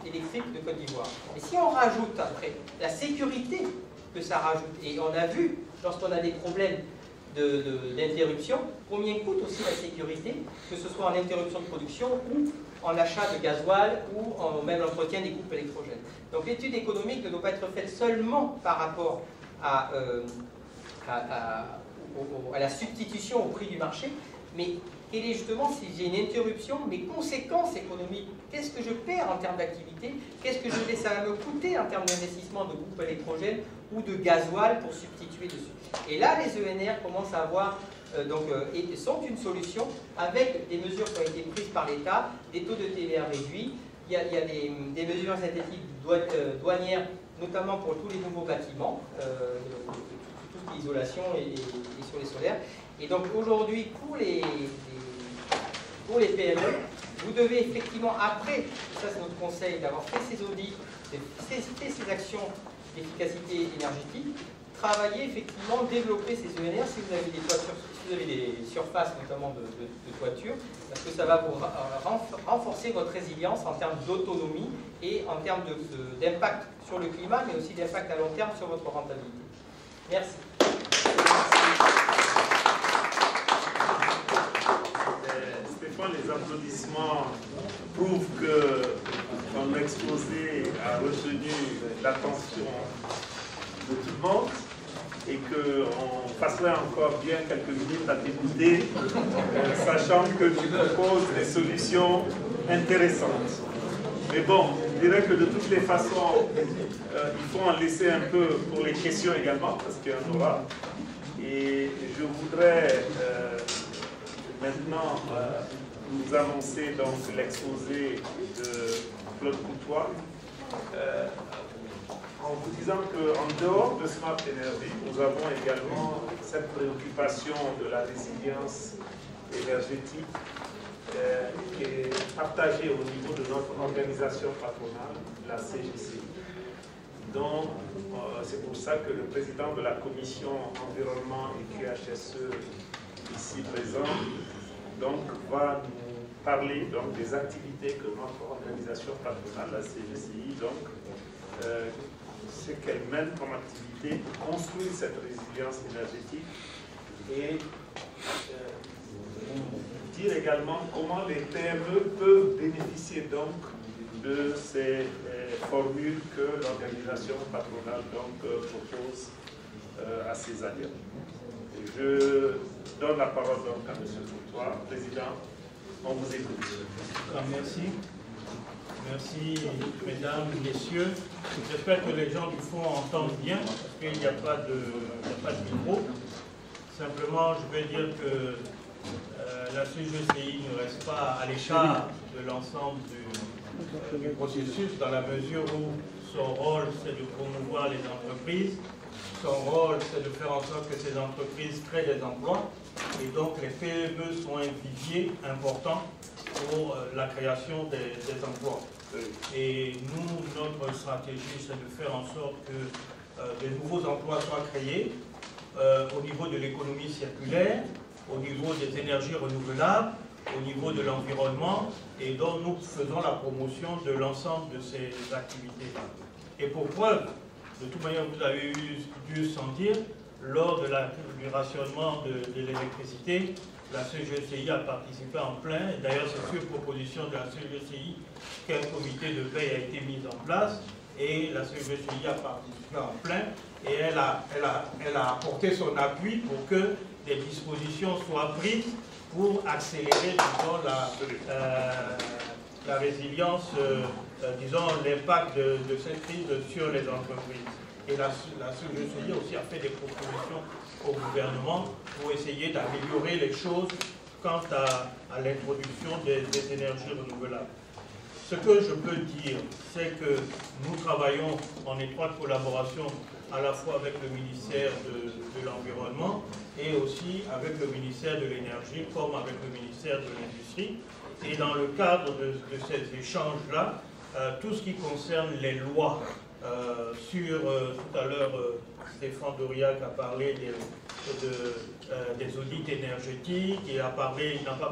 électrique de Côte d'Ivoire. Et si on rajoute après la sécurité que ça rajoute, et on a vu lorsqu'on a des problèmes d'interruption, combien coûte aussi la sécurité, que ce soit en interruption de production ou en achat de gasoil ou en même l'entretien des coupes électrogènes. Donc l'étude économique ne doit pas être faite seulement par rapport à la substitution au prix du marché, mais quelle est justement, si j'ai une interruption, mes conséquences économiques, qu'est-ce que je perds en termes d'activité, qu'est-ce que ça va me coûter en termes d'investissement de coupes électrogènes ou de gasoil pour substituer dessus. Et là, les ENR commencent à avoir, et sont une solution avec des mesures qui ont été prises par l'État, des taux de TVA réduits, il y a des mesures synthétiques douanières, notamment pour tous les nouveaux bâtiments, toute l'isolation et sur les solaires. Et donc aujourd'hui, pour les PME, vous devez effectivement, après, ça c'est notre conseil, d'avoir fait ces audits, fait ces actions d'efficacité énergétique, travailler effectivement, développer ces ENR si vous avez des toitures, si vous avez des surfaces notamment de toiture, parce que ça va vous renforcer votre résilience en termes d'autonomie et en termes d'impact sur le climat, mais aussi d'impact à long terme sur votre rentabilité. Merci. Stéphane, les applaudissements prouvent que ton exposé a retenu l'attention de tout le monde et qu'on passerait encore bien quelques minutes à t'écouter, sachant que tu proposes des solutions intéressantes. Mais bon, je dirais que de toutes les façons, il faut en laisser un peu pour les questions également, parce qu'il y en aura. Et je voudrais maintenant nous annoncer donc l'exposé de Claude Coutois, en vous disant qu'en dehors de Smart Energy, nous avons également cette préoccupation de la résilience énergétique qui est partagée au niveau de notre organisation patronale, la CGCI. Donc, c'est pour ça que le président de la commission environnement et QHSE, ici présent, donc, va nous parler donc, des activités que notre organisation patronale, la CGCI, donc, ce qu'elle mène comme activité pour construire cette résilience énergétique et dire également comment les PME peuvent bénéficier donc de ces formules que l'organisation patronale donc, propose à ses adhérents. Et je donne la parole donc à M. Coutois, Président. On vous écoute. Merci. Merci, mesdames, messieurs. J'espère que les gens du fond entendent bien, parce qu'il n'y a pas de micro. Simplement, je vais dire que la CGCI ne reste pas à l'écart de l'ensemble du processus, dans la mesure où son rôle, c'est de promouvoir les entreprises. Son rôle, c'est de faire en sorte que ces entreprises créent des emplois. Et donc, les PME sont un vivier important pour la création des emplois. Et nous, notre stratégie, c'est de faire en sorte que de nouveaux emplois soient créés au niveau de l'économie circulaire, au niveau des énergies renouvelables, au niveau de l'environnement, et dont nous faisons la promotion de l'ensemble de ces activités-là. Et pour preuve, de toute manière, vous avez dû sentir, lors du rationnement de l'électricité, la CGCI a participé en plein. D'ailleurs, c'est sur proposition de la CGCI qu'un comité de veille a été mis en place. Et la CGCI a participé en plein. Et elle a apporté son appui pour que des dispositions soient prises pour accélérer, disons, la résilience, disons, l'impact de cette crise sur les entreprises. Et la CGCI aussi a fait des propositions au gouvernement pour essayer d'améliorer les choses quant à l'introduction des énergies renouvelables. Ce que je peux dire, c'est que nous travaillons en étroite collaboration à la fois avec le ministère de l'Environnement et aussi avec le ministère de l'Énergie comme avec le ministère de l'Industrie. Et dans le cadre de ces échanges-là, tout ce qui concerne les lois tout à l'heure, Stéphane Doriac a parlé des audits énergétiques, il n'a pas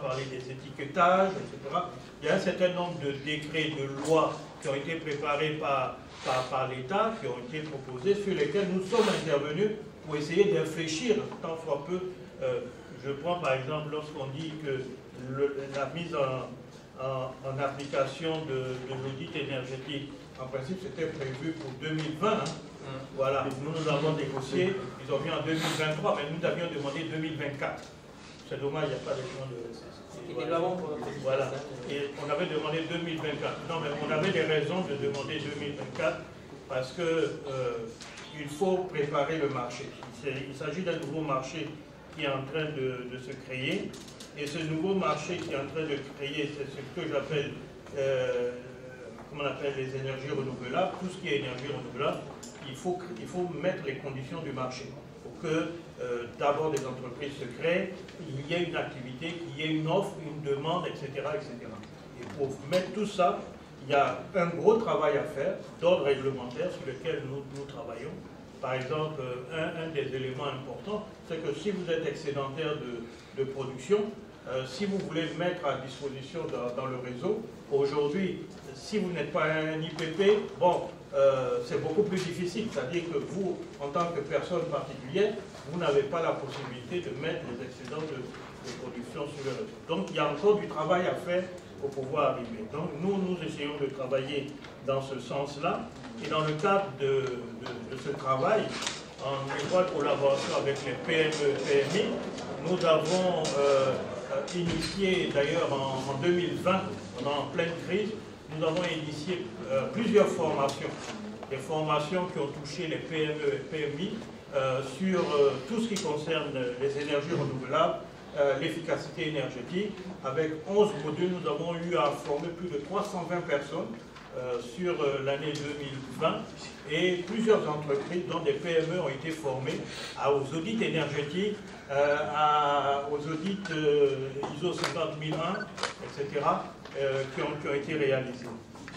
parlé des étiquetages, etc. Il y a un certain nombre de décrets, de lois qui ont été préparés par l'État, qui ont été proposés, sur lesquels nous sommes intervenus pour essayer d'infléchir tant soit peu. Je prends par exemple lorsqu'on dit que la mise en application de l'audit énergétique, en principe c'était prévu pour 2020. Hein. Voilà, nous avons négocié, ils ont mis en 2023, mais nous avions demandé 2024. C'est dommage, il n'y a pas de temps de... Voilà. Et on avait demandé 2024. Non, mais on avait des raisons de demander 2024 parce que il faut préparer le marché. Il s'agit d'un nouveau marché qui est en train de se créer. Et ce nouveau marché qui est en train de créer, c'est ce que j'appelle, comment on appelle les énergies renouvelables. Tout ce qui est énergie renouvelable, il faut mettre les conditions du marché pour que d'abord des entreprises se créent, il y ait une activité, qu'il y ait une offre, une demande, etc., etc. Et pour mettre tout ça, il y a un gros travail à faire d'ordre réglementaire sur lequel nous travaillons. Par exemple, un des éléments importants, c'est que si vous êtes excédentaire de production, si vous voulez mettre à disposition dans le réseau, aujourd'hui, si vous n'êtes pas un IPP, bon, c'est beaucoup plus difficile. C'est-à-dire que vous, en tant que personne particulière, vous n'avez pas la possibilité de mettre les excédents de production sur le réseau. Donc, il y a encore du travail à faire pour pouvoir arriver. Donc, nous essayons de travailler dans ce sens-là. Et dans le cadre de ce travail, en étroite collaboration avec les PME, PMI, nous avons initié, d'ailleurs en 2020, pendant en pleine crise, nous avons initié plusieurs formations. Des formations qui ont touché les PME et PMI sur tout ce qui concerne les énergies renouvelables, l'efficacité énergétique. Avec 11 modules, nous avons eu à former plus de 320 personnes sur l'année 2020 et plusieurs entreprises, dont des PME, ont été formées aux audits énergétiques, aux audits ISO 50001, etc., qui ont été réalisés.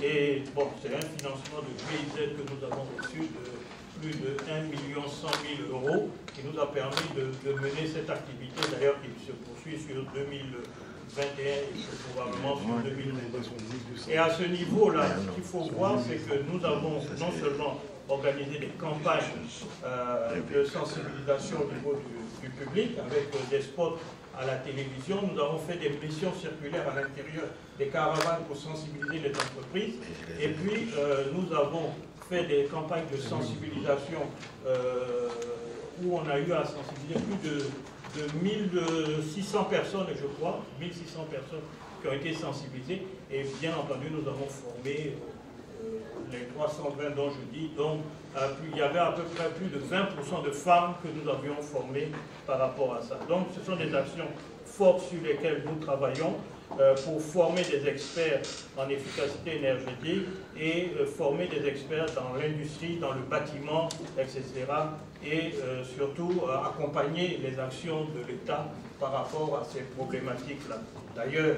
Et bon, c'est un financement de GIZ que nous avons reçu de plus de 1 100 000 € qui nous a permis de mener cette activité, d'ailleurs qui se poursuit sur 2021 et probablement sur 2022. Et à ce niveau-là, ce qu'il faut voir, c'est que nous avons non seulement organisé des campagnes de sensibilisation au niveau du public, avec des spots à la télévision, nous avons fait des missions circulaires à l'intérieur des caravanes pour sensibiliser les entreprises, et puis nous avons fait des campagnes de sensibilisation où on a eu à sensibiliser plus de 1600 personnes, je crois, 1600 personnes qui ont été sensibilisées, et bien entendu nous avons formé les 320 dont je dis, donc il y avait à peu près plus de 20% de femmes que nous avions formées par rapport à ça. Donc ce sont des actions fortes sur lesquelles nous travaillons pour former des experts en efficacité énergétique et former des experts dans l'industrie, dans le bâtiment, etc. Et surtout accompagner les actions de l'État par rapport à ces problématiques-là. D'ailleurs,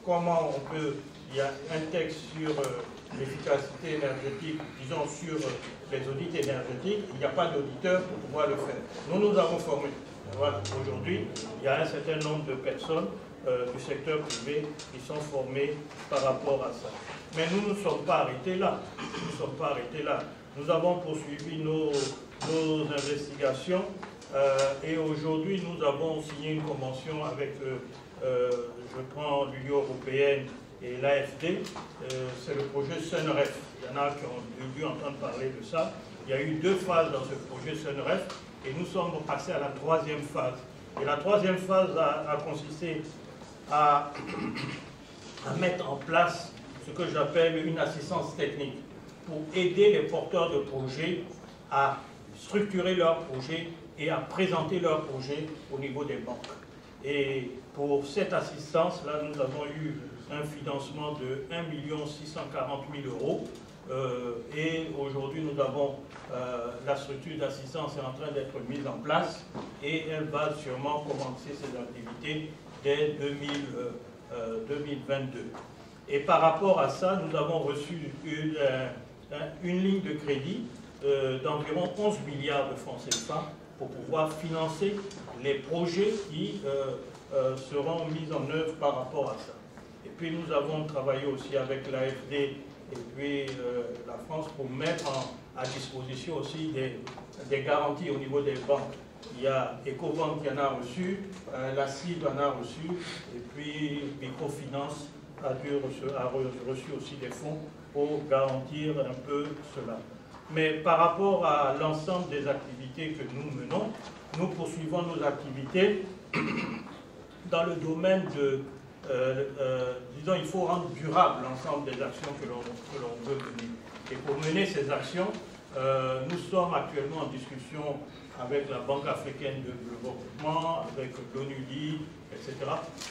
comment on peut... Il y a un texte sur l'efficacité énergétique, disons sur les audits énergétiques, il n'y a pas d'auditeur pour pouvoir le faire. Nous avons formé. Voilà. Aujourd'hui, il y a un certain nombre de personnes du secteur privé qui sont formées par rapport à ça. Mais nous ne sommes pas arrêtés là. Nous ne sommes pas arrêtés là. Nous avons poursuivi nos investigations et aujourd'hui, nous avons signé une convention avec, je prends l'Union européenne et l'AFD, c'est le projet SUNREF. Il y en a qui ont dû entendre parler de ça. Il y a eu 2 phases dans ce projet SUNREF et nous sommes passés à la 3e phase. Et la troisième phase a consisté à mettre en place ce que j'appelle une assistance technique pour aider les porteurs de projets à structurer leurs projets et à présenter leurs projets au niveau des banques. Et pour cette assistance-là, nous avons eu un financement de 1 640 000 €. Et aujourd'hui, nous avons la structure d'assistance est en train d'être mise en place et elle va sûrement commencer ses activités dès 2022. Et par rapport à ça, nous avons reçu une ligne de crédit d'environ 11 milliards de francs CFA pour pouvoir financer les projets qui seront mis en œuvre par rapport à ça. Et puis nous avons travaillé aussi avec l'AFD et puis la France pour mettre à disposition aussi des garanties au niveau des banques. Il y a Ecobank qui en a reçu, la CIB en a reçu, et puis Microfinance a reçu aussi des fonds pour garantir un peu cela. Mais par rapport à l'ensemble des activités que nous menons, nous poursuivons nos activités dans le domaine de, disons, il faut rendre durable l'ensemble des actions que l'on veut mener. Et pour mener ces actions, nous sommes actuellement en discussion avec la Banque africaine de développement, avec l'ONUDI, etc.,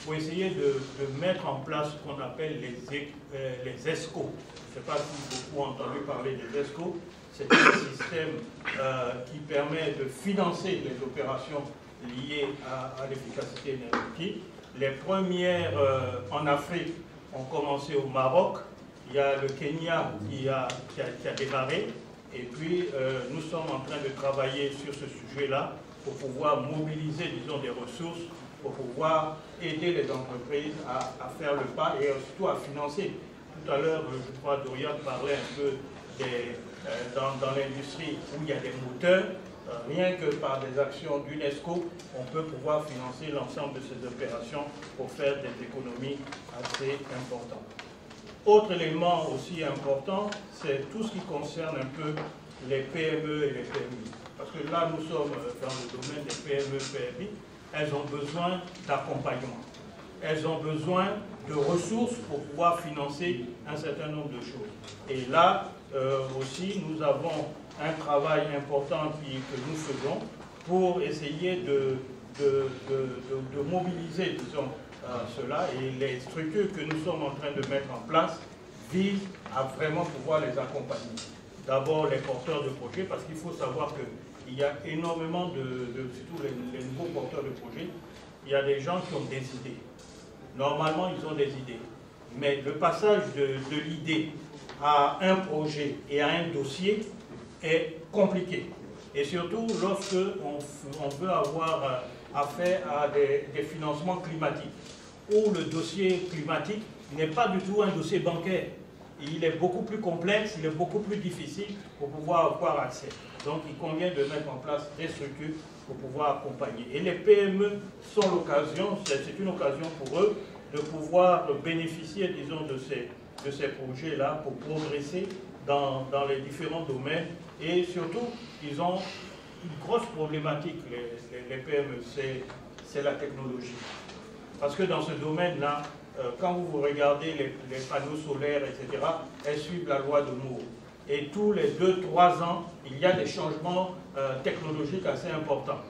pour essayer de mettre en place ce qu'on appelle les ESCO. Je ne sais pas si beaucoup ont entendu parler des ESCO. C'est un système qui permet de financer les opérations liées à l'efficacité énergétique. Les premières en Afrique ont commencé au Maroc. Il y a le Kenya qui a démarré. Et puis, nous sommes en train de travailler sur ce sujet-là pour pouvoir mobiliser, disons, des ressources, pour pouvoir aider les entreprises à faire le pas et surtout à financer. Tout à l'heure, je crois, Dorian parlait un peu dans l'industrie où il y a des moteurs. Rien que par des actions d'UNESCO, on peut pouvoir financer l'ensemble de ces opérations pour faire des économies assez importantes. Autre élément aussi important, c'est tout ce qui concerne un peu les PME et les PMI. Parce que là, nous sommes dans le domaine des PME et PMI. Elles ont besoin d'accompagnement. Elles ont besoin de ressources pour pouvoir financer un certain nombre de choses. Et là aussi, nous avons un travail important que nous faisons pour essayer de mobiliser, disons, cela, et les structures que nous sommes en train de mettre en place visent à vraiment pouvoir les accompagner. D'abord les porteurs de projets, parce qu'il faut savoir qu'il y a énormément surtout les nouveaux porteurs de projets, il y a des gens qui ont des idées. Normalement, ils ont des idées. Mais le passage de l'idée à un projet et à un dossier est compliqué. Et surtout lorsque on veut avoir affaire à des financements climatiques, où le dossier climatique n'est pas du tout un dossier bancaire. Il est beaucoup plus complexe, il est beaucoup plus difficile pour pouvoir avoir accès. Donc il convient de mettre en place des structures pour pouvoir accompagner. Et les PME sont l'occasion, c'est une occasion pour eux de pouvoir bénéficier, disons, de ces projets-là pour progresser dans les différents domaines. Et surtout, ils ont une grosse problématique, les PME, c'est la technologie. Parce que dans ce domaine-là, quand vous regardez les panneaux solaires, etc., elles suivent la loi de Moore. Et tous les 2-3 ans, il y a des changements technologiques assez importants.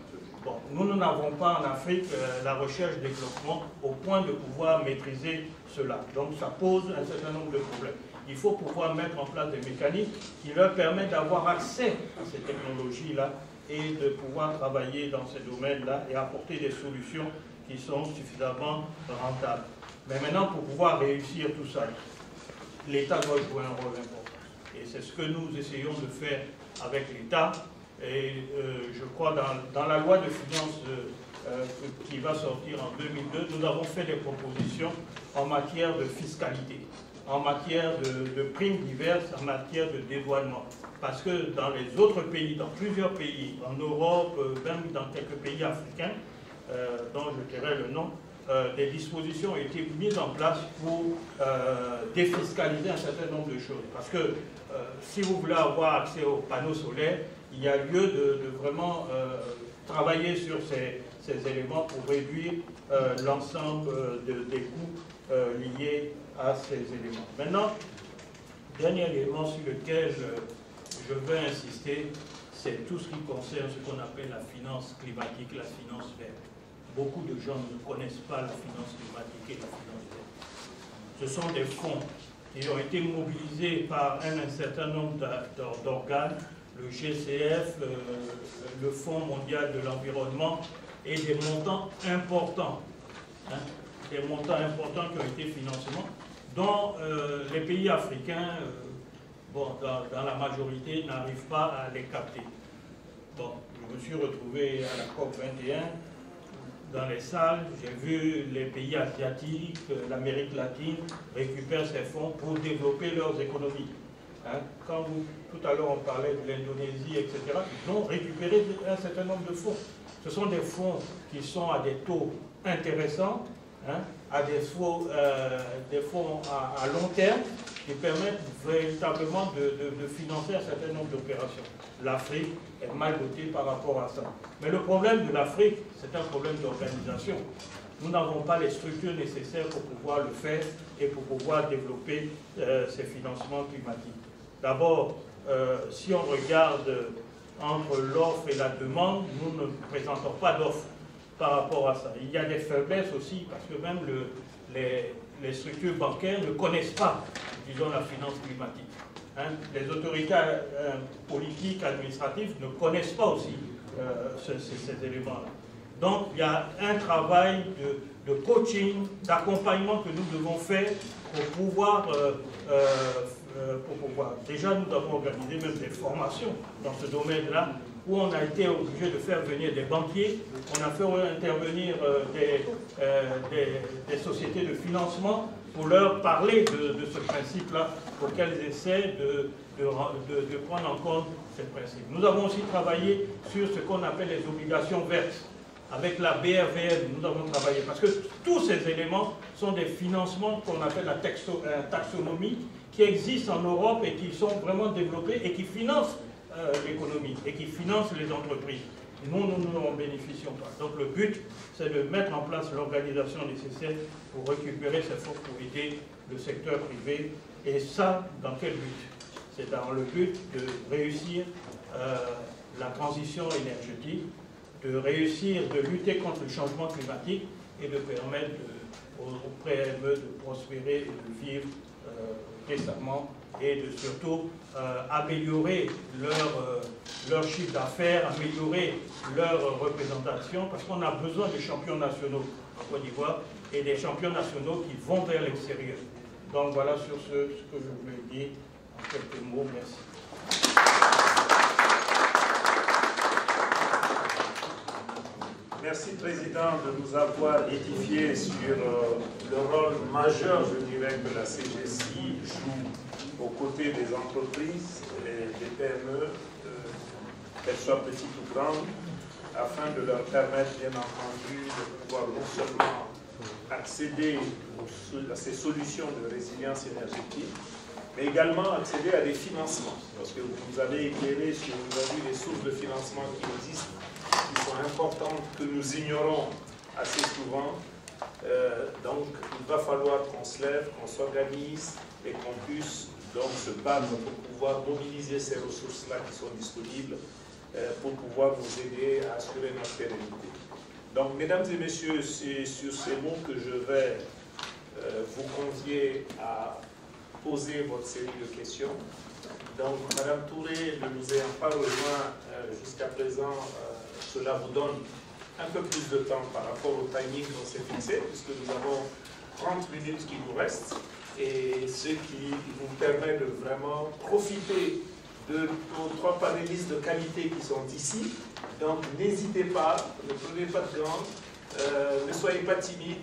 Bon, nous n'avons pas en Afrique la recherche-développement au point de pouvoir maîtriser cela. Donc ça pose un certain nombre de problèmes. Il faut pouvoir mettre en place des mécanismes qui leur permettent d'avoir accès à ces technologies-là et de pouvoir travailler dans ces domaines-là et apporter des solutions qui sont suffisamment rentables. Mais maintenant, pour pouvoir réussir tout ça, l'État doit jouer un rôle important. Et c'est ce que nous essayons de faire avec l'État. Et je crois dans la loi de finances qui va sortir en 2002, nous avons fait des propositions en matière de fiscalité, en matière de primes diverses, en matière de dédouanement. Parce que dans les autres pays, dans plusieurs pays, en Europe, même dans quelques pays africains, dont je dirais le nom, des dispositions ont été mises en place pour défiscaliser un certain nombre de choses. Parce que si vous voulez avoir accès aux panneaux solaires, il y a lieu de vraiment travailler sur ces éléments pour réduire l'ensemble des coûts liés à ces éléments. Maintenant, dernier élément sur lequel je veux insister, c'est tout ce qui concerne ce qu'on appelle la finance climatique, la finance verte. Beaucoup de gens ne connaissent pas la finance climatique et la finance verte. Ce sont des fonds qui ont été mobilisés par un certain nombre d'organes, le GCF, le Fonds mondial de l'environnement, et des montants importants, des montants importants qui ont été financés, dont les pays africains, dans la majorité, n'arrivent pas à les capter. Bon, je me suis retrouvé à la COP 21, dans les salles, j'ai vu les pays asiatiques, l'Amérique latine récupérer ces fonds pour développer leurs économies. Quand tout à l'heure on parlait de l'Indonésie, etc., ils ont récupéré un certain nombre de fonds. Ce sont des fonds qui sont à des taux intéressants, à des fonds à long terme, qui permettent véritablement de financer un certain nombre d'opérations. L'Afrique est mal dotée par rapport à ça. Mais le problème de l'Afrique, c'est un problème d'organisation. Nous n'avons pas les structures nécessaires pour pouvoir le faire et pour pouvoir développer ces financements climatiques. D'abord, si on regarde entre l'offre et la demande, nous ne présentons pas d'offre par rapport à ça. Il y a des faiblesses aussi, parce que même les structures bancaires ne connaissent pas, disons, la finance climatique. Les autorités politiques, administratives ne connaissent pas aussi ces éléments-là. Donc, il y a un travail de coaching, d'accompagnement que nous devons faire pour pouvoir... Déjà, nous avons organisé même des formations dans ce domaine-là, où on a été obligé de faire venir des banquiers, on a fait intervenir des sociétés de financement pour leur parler de ce principe-là, pour qu'elles essaient de prendre en compte ces principes. Nous avons aussi travaillé sur ce qu'on appelle les obligations vertes. Avec la BRVN, nous avons travaillé, parce que tous ces éléments sont des financements qu'on appelle la taxonomie, qui existent en Europe et qui sont vraiment développés et qui financent l'économie et qui financent les entreprises. Nous n'en bénéficions pas. Donc le but, c'est de mettre en place l'organisation nécessaire pour récupérer ces fonds pour aider le secteur privé. Et ça, dans quel but? C'est dans le but de réussir la transition énergétique, de réussir, de lutter contre le changement climatique et de permettre aux PME de prospérer et de vivre décemment et de surtout améliorer leur chiffre d'affaires, améliorer leur représentation, parce qu'on a besoin de champions nationaux en Côte d'Ivoire et des champions nationaux qui vont vers l'extérieur. Donc voilà sur ce que je voulais dire en quelques mots. Merci. Merci, Président, de nous avoir édifié sur le rôle majeur, je dirais, que la CGSI joue aux côtés des entreprises, des PME, qu'elles soient petites ou grandes, afin de leur permettre, bien entendu, de pouvoir non seulement accéder à ces solutions de résilience énergétique, mais également accéder à des financements. Parce que vous avez éclairé sur, vous avez vu les sources de financement qui existent, qui sont importantes, que nous ignorons assez souvent. Donc, il va falloir qu'on se lève, qu'on s'organise et qu'on puisse donc se battre pour pouvoir mobiliser ces ressources-là qui sont disponibles pour pouvoir vous aider à assurer notre pérennité. Donc, mesdames et messieurs, c'est sur ces mots que je vais vous convier à poser votre série de questions. Donc, Madame Touré, ne nous ayant pas rejoint jusqu'à présent, cela vous donne un peu plus de temps par rapport au timing qu'on s'est fixé, puisque nous avons 30 minutes qui nous restent, et ce qui nous permet de vraiment profiter de nos 3 panélistes de qualité qui sont ici. Donc, n'hésitez pas, ne prenez pas de gants, ne soyez pas timides.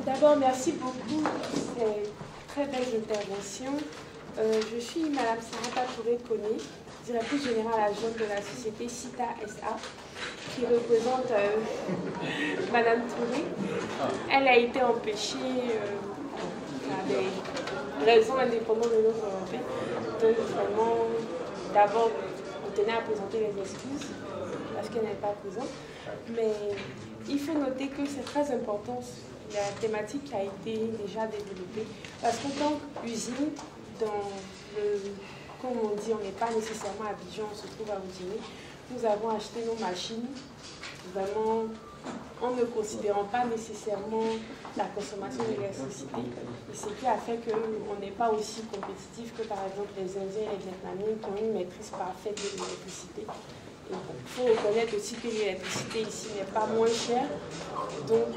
D'abord, merci beaucoup pour ces très belles interventions. Je suis Madame Sarata Touré-Koné, directrice générale adjointe de la société CITA SA, qui représente Madame Touré. Elle a été empêchée a des raisons indépendantes de notre volonté. Donc vraiment, d'abord, on tenait à présenter les excuses parce qu'elle n'est pas présente. Mais il faut noter que c'est très important, la thématique qui a été déjà développée, parce qu'en tant qu'usine, comme on dit, on n'est pas nécessairement à Abidjan, on se trouve à Oudjéné. Nous avons acheté nos machines, vraiment en ne considérant pas nécessairement la consommation d'électricité. Et ce qui a fait qu'on n'est pas aussi compétitif que par exemple les Indiens et les Vietnamiens qui ont une maîtrise parfaite de l'électricité. Il faut reconnaître aussi que l'électricité ici n'est pas moins chère. Donc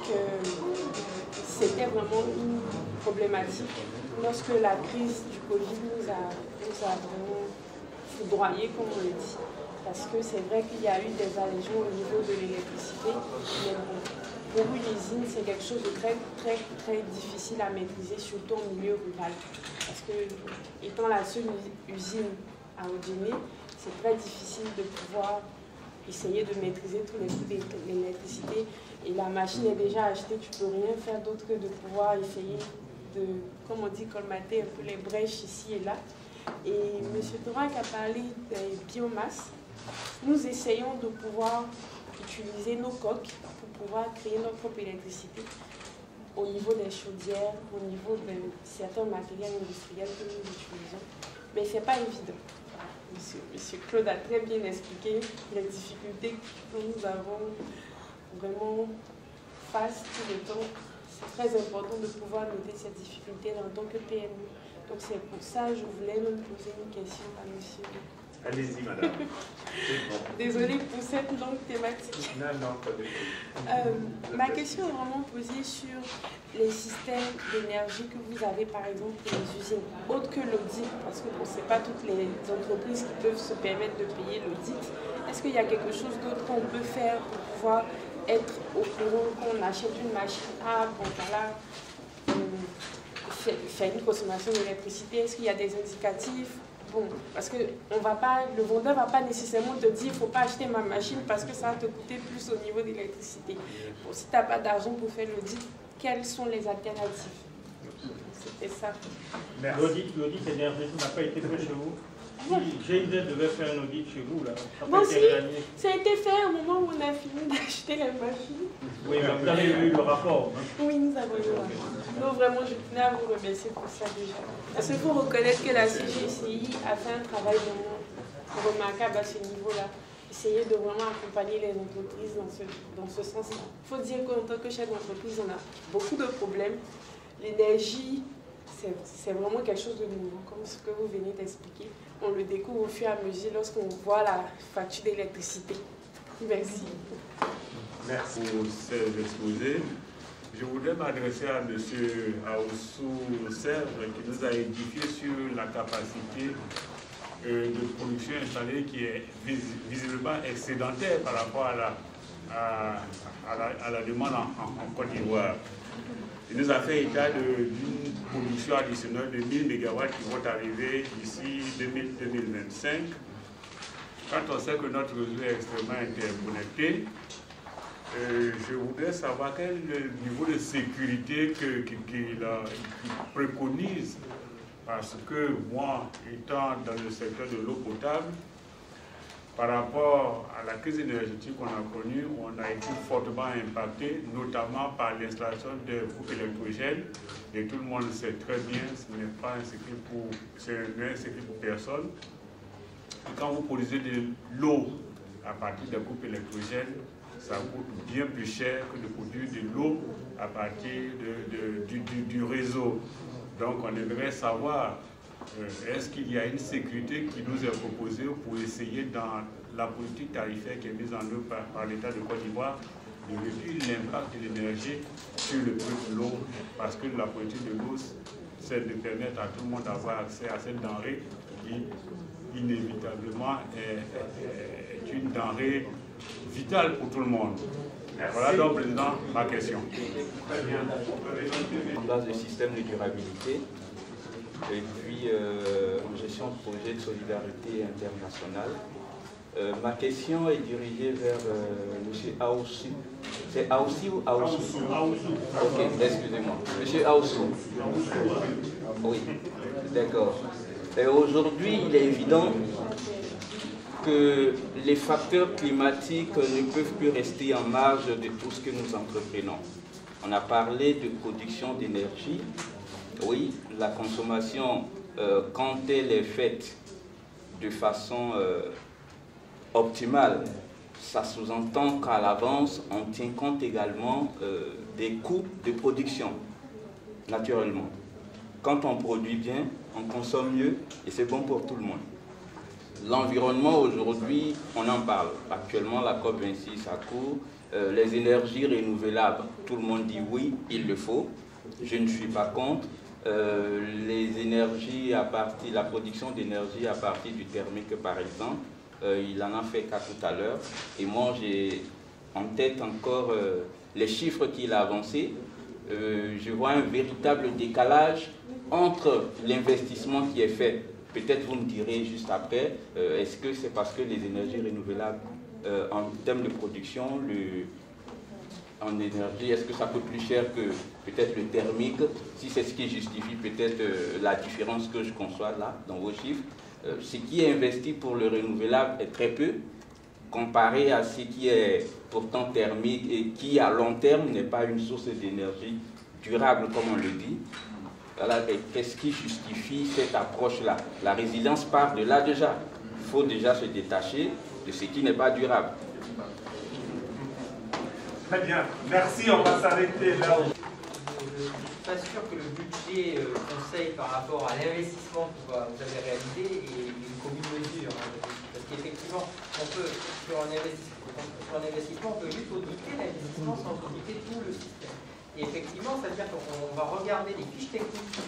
c'était vraiment une problématique. Lorsque la crise du Covid nous a vraiment foudroyés, comme on le dit. Parce que c'est vrai qu'il y a eu des allégements au niveau de l'électricité, mais bon, pour une usine, c'est quelque chose de très, très, très difficile à maîtriser, surtout en milieu rural. Parce que, étant la seule usine à Oudjéné, c'est très difficile de pouvoir essayer de maîtriser tous les coûts de l'électricité. Et la machine est déjà achetée, tu ne peux rien faire d'autre que de pouvoir essayer de, comme on dit, colmater un peu les brèches ici et là. Et M. Thorac a parlé des biomasses. Nous essayons de pouvoir utiliser nos coques pour pouvoir créer notre propre électricité au niveau des chaudières, au niveau de certains matériels industriels que nous utilisons. Mais ce n'est pas évident. Monsieur Claude a très bien expliqué les difficultés que nous avons vraiment face tout le temps. C'est très important de pouvoir noter ces difficultés en tant que PME. Donc c'est pour ça que je voulais me poser une question à monsieur. Allez-y, madame. Désolée pour cette longue thématique. Non, pas du tout. Ma question est vraiment posée sur les systèmes d'énergie que vous avez, par exemple, pour les usines, autres que l'audit, parce que bon, ce n'est pas toutes les entreprises qui peuvent se permettre de payer l'audit. Est-ce qu'il y a quelque chose d'autre qu'on peut faire pour pouvoir être au courant qu'on achète une machine? Ah, bon, voilà, faire une consommation d'électricité. Est-ce qu'il y a des indicatifs? Bon, parce que le vendeur ne va pas nécessairement te dire il ne faut pas acheter ma machine parce que ça va te coûter plus au niveau de l'électricité. Bon, si tu n'as pas d'argent pour faire l'audit, quelles sont les alternatives? C'était ça. L'audit énergétique n'a pas été fait chez vous? GIZ devait faire un audit chez vous, là. Bon, si, ça a été fait au moment où on a fini d'acheter la machine. Oui, mais vous avez eu le rapport. Oui, nous avons eu le rapport. Donc vraiment, je tenais à vous remercier pour ça déjà. Parce qu'il faut reconnaître que la CGCI a fait un travail vraiment remarquable à ce niveau-là. Essayer de vraiment accompagner les entreprises dans ce sens-là. Il faut dire qu'en tant que chef d'entreprise, on a beaucoup de problèmes. L'énergie, c'est vraiment quelque chose de nouveau, comme ce que vous venez d'expliquer. On le découvre au fur et à mesure lorsqu'on voit la facture d'électricité. Merci. Merci pour ces exposés. Je voudrais m'adresser à M. Aoussou Serge qui nous a édifié sur la capacité de production installée qui est visiblement excédentaire par rapport à la demande en Côte d'Ivoire. Il nous a fait état d'une production additionnelle de 1000 MW qui vont arriver d'ici 2025. Quand on sait que notre réseau est extrêmement interconnecté, je voudrais savoir quel est le niveau de sécurité qu'il préconise. Parce que moi, étant dans le secteur de l'eau potable, par rapport à la crise énergétique qu'on a connue, on a été fortement impacté, notamment par l'installation de groupes électrogènes. Et tout le monde sait très bien, ce n'est pas un secret pour personne. Et quand vous produisez de l'eau à partir de groupes électrogènes, ça coûte bien plus cher que de produire de l'eau à partir du réseau. Donc on aimerait savoir, est-ce qu'il y a une sécurité qui nous est proposée pour essayer dans la politique tarifaire qui est mise en œuvre par l'État de Côte d'Ivoire de réduire l'impact de l'énergie sur le prix de l'eau, parce que la politique de l'eau, c'est de permettre à tout le monde d'avoir accès à cette denrée qui inévitablement est une denrée vitale pour tout le monde. Merci. Voilà donc, Président, ma question. En base de système de durabilité et puis en gestion de projet de solidarité internationale, Ma question est dirigée vers M. Aoussou. C'est Aoussou ou Aoussou? Ok, excusez-moi. M. Aoussou. Oui, d'accord. Aujourd'hui, il est évident que les facteurs climatiques ne peuvent plus rester en marge de tout ce que nous entreprenons. On a parlé de production d'énergie. Oui, la consommation, quand elle est faite de façon optimale, ça sous-entend qu'à l'avance, on tient compte également des coûts de production, naturellement. Quand on produit bien, on consomme mieux et c'est bon pour tout le monde. L'environnement aujourd'hui, on en parle. Actuellement, la COP26 a cours. Les énergies renouvelables, tout le monde dit oui, il le faut. Je ne suis pas contre. Les énergies à partir, la production d'énergie à partir du thermique, par exemple, il en a fait qu'à tout à l'heure. Et moi, j'ai en tête encore les chiffres qu'il a avancés. Je vois un véritable décalage entre l'investissement qui est fait. Peut-être vous me direz juste après, est-ce que c'est parce que les énergies renouvelables, en termes de production, en énergie, est-ce que ça coûte plus cher que peut-être le thermique? Si c'est ce qui justifie peut-être la différence que je conçois là, dans vos chiffres. Ce qui est investi pour le renouvelable est très peu, comparé à ce qui est pourtant thermique et qui, à long terme, n'est pas une source d'énergie durable, comme on le dit. Qu'est-ce qui justifie cette approche-là? La résilience part de là déjà. Il faut déjà se détacher de ce qui n'est pas durable. Très bien. Merci, on va s'arrêter là. Je ne suis pas sûr que le budget conseil par rapport à l'investissement que vous avez réalisé est une commune mesure. Parce qu'effectivement, on peut, sur un investissement, on peut juste auditer l'investissement sans auditer tout le système. Et effectivement, c'est-à-dire qu'on va regarder les fiches techniques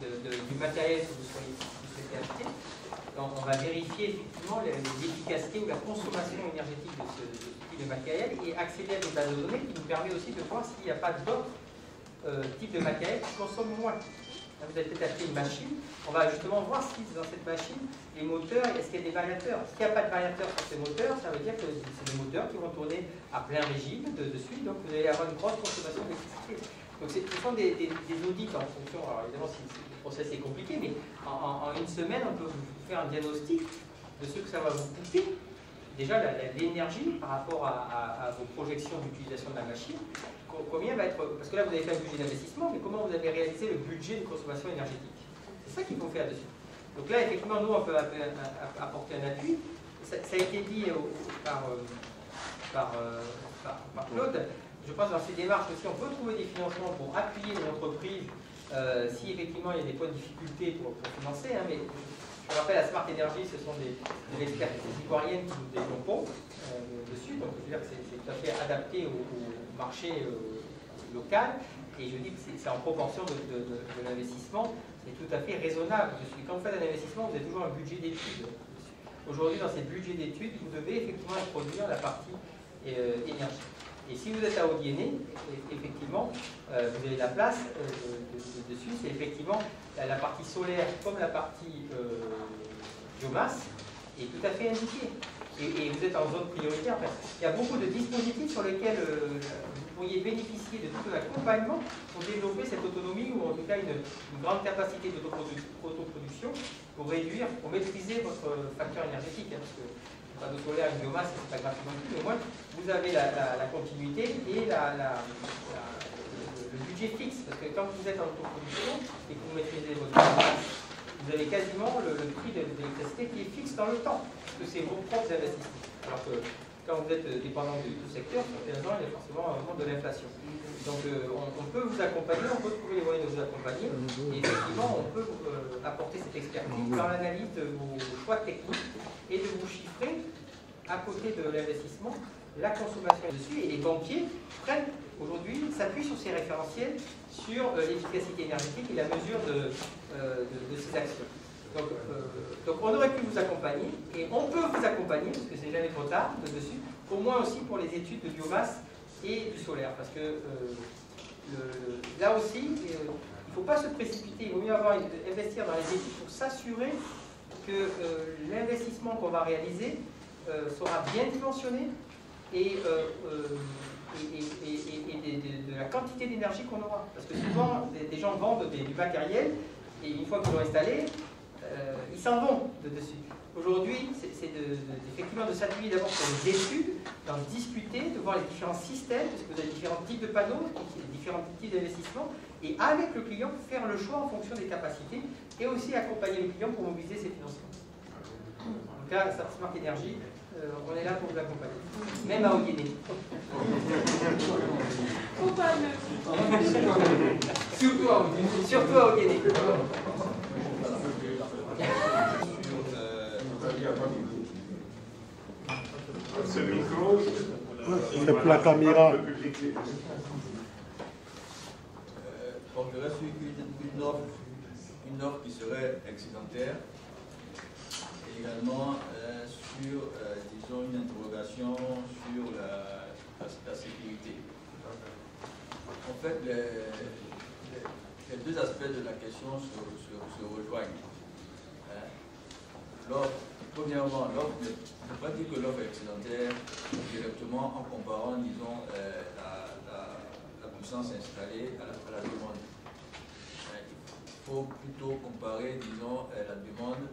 du matériel que vous souhaitez acheter. Donc, on va vérifier effectivement l'efficacité ou la consommation énergétique de ce type de matériel et accéder à des bases de données qui nous permet aussi de voir s'il n'y a pas d'autres types de matériel qui consomment moins. Là, vous allez peut-être acheter une machine, on va justement voir si dans cette machine, les moteurs, est-ce qu'il y a des variateurs? S'il n'y a pas de variateurs sur ces moteurs, ça veut dire que c'est des moteurs qui vont tourner à plein régime dessus, donc vous allez avoir une grosse consommation d'électricité. Donc ce sont des audits en fonction, alors évidemment le process est compliqué, mais en une semaine on peut vous faire un diagnostic de ce que ça va vous coûter. Déjà l'énergie par rapport à vos projections d'utilisation de la machine, combien va être, parce que là vous avez fait un budget d'investissement, mais comment vous avez réalisé le budget de consommation énergétique? C'est ça qu'il faut faire dessus. Donc là effectivement nous on peut apporter un appui. Ça a été dit par Claude. Je pense que dans ces démarches aussi, on peut trouver des financements pour appuyer les entreprises si effectivement il y a des points de difficulté pour financer. Hein, mais je rappelle, la Smart Energy, ce sont des expertises ivoiriennes qui nous développons dessus. Donc, je veux dire que c'est tout à fait adapté au marché local. Et je dis que c'est en proportion de l'investissement. C'est tout à fait raisonnable. Quand vous faites un investissement, vous avez toujours un budget d'études. Aujourd'hui, dans ces budgets d'études, vous devez effectivement introduire la partie énergie. Et si vous êtes à Odiéné, effectivement, vous avez la place dessus, c'est effectivement la partie solaire comme la partie biomasse est tout à fait indiquée. Et vous êtes en zone prioritaire. Enfin, il y a beaucoup de dispositifs sur lesquels vous pourriez bénéficier de tout l'accompagnement pour développer cette autonomie ou en tout cas une grande capacité d'autoproduction pour réduire, pour maîtriser votre facteur énergétique. Hein, parce que pas de solaire, une biomasse, c'est pas grave non plus, mais au moins vous avez la continuité et le budget fixe. Parce que quand vous êtes en autoproduction et que vous maîtrisez votre biomasse, vous avez quasiment le prix de l'électricité qui est fixe dans le temps, parce que c'est vos propres investissements. Alors que quand vous êtes dépendant du secteur, sur 15 ans, il y a forcément un monde de l'inflation. Donc on peut vous accompagner, on peut trouver les moyens de vous accompagner, et effectivement on peut apporter cette expertise dans l'analyse de vos choix techniques et de vous chiffrer, à côté de l'investissement, la consommation dessus. Et les banquiers prennent aujourd'hui, s'appuient sur ces référentiels, sur l'efficacité énergétique et la mesure de ces actions. Donc on aurait pu vous accompagner, et on peut vous accompagner, parce que c'est jamais trop tard, dessus, au moins aussi pour les études de biomasse et du solaire. Parce que là aussi, il ne faut pas se précipiter, il vaut mieux investir dans les études pour s'assurer que l'investissement qu'on va réaliser sera bien dimensionné et de la quantité d'énergie qu'on aura. Parce que souvent, des gens vendent du matériel et une fois qu'ils l'ont installé, ils s'en vont de dessus. Aujourd'hui, c'est effectivement de s'appuyer d'abord sur les études, d'en discuter, de voir les différents systèmes, parce que vous avez différents types de panneaux, différents types d'investissements, et avec le client, faire le choix en fonction des capacités, et aussi accompagner le client pour mobiliser ses financements. En tout cas, Smart Energy, on est là pour vous accompagner, même à Ogéné. Surtout à Ogéné. Ce micro, c'est pour la caméra. Porterait sur une offre qui serait excédentaire et également sur, disons, une interrogation sur la sécurité. En fait, les deux aspects de la question se rejoignent. Premièrement, l'offre, je ne peux pas dire que l'offre est excédentaire directement en comparant, disons, la puissance installée à la demande. Il faut plutôt comparer, disons, la demande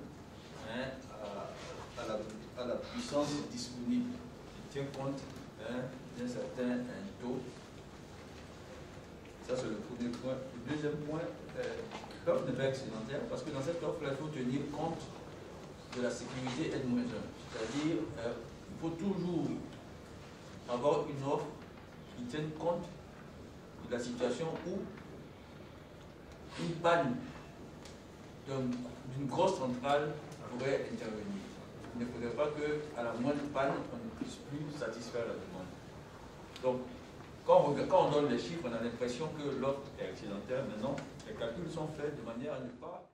à la puissance disponible, qui tient compte d'un certain taux. Ça, c'est le premier point. Le deuxième point, l'offre n'est pas excédentaire parce que dans cette offre, il faut tenir compte de la sécurité N-1. C'est-à-dire, il faut toujours avoir une offre qui tienne compte de la situation où une panne d'une grosse centrale pourrait intervenir. Il ne faudrait pas qu'à la moindre panne, on ne puisse plus satisfaire la demande. Donc, quand on donne les chiffres, on a l'impression que l'offre est excédentaire. Maintenant, les calculs sont faits de manière à ne pas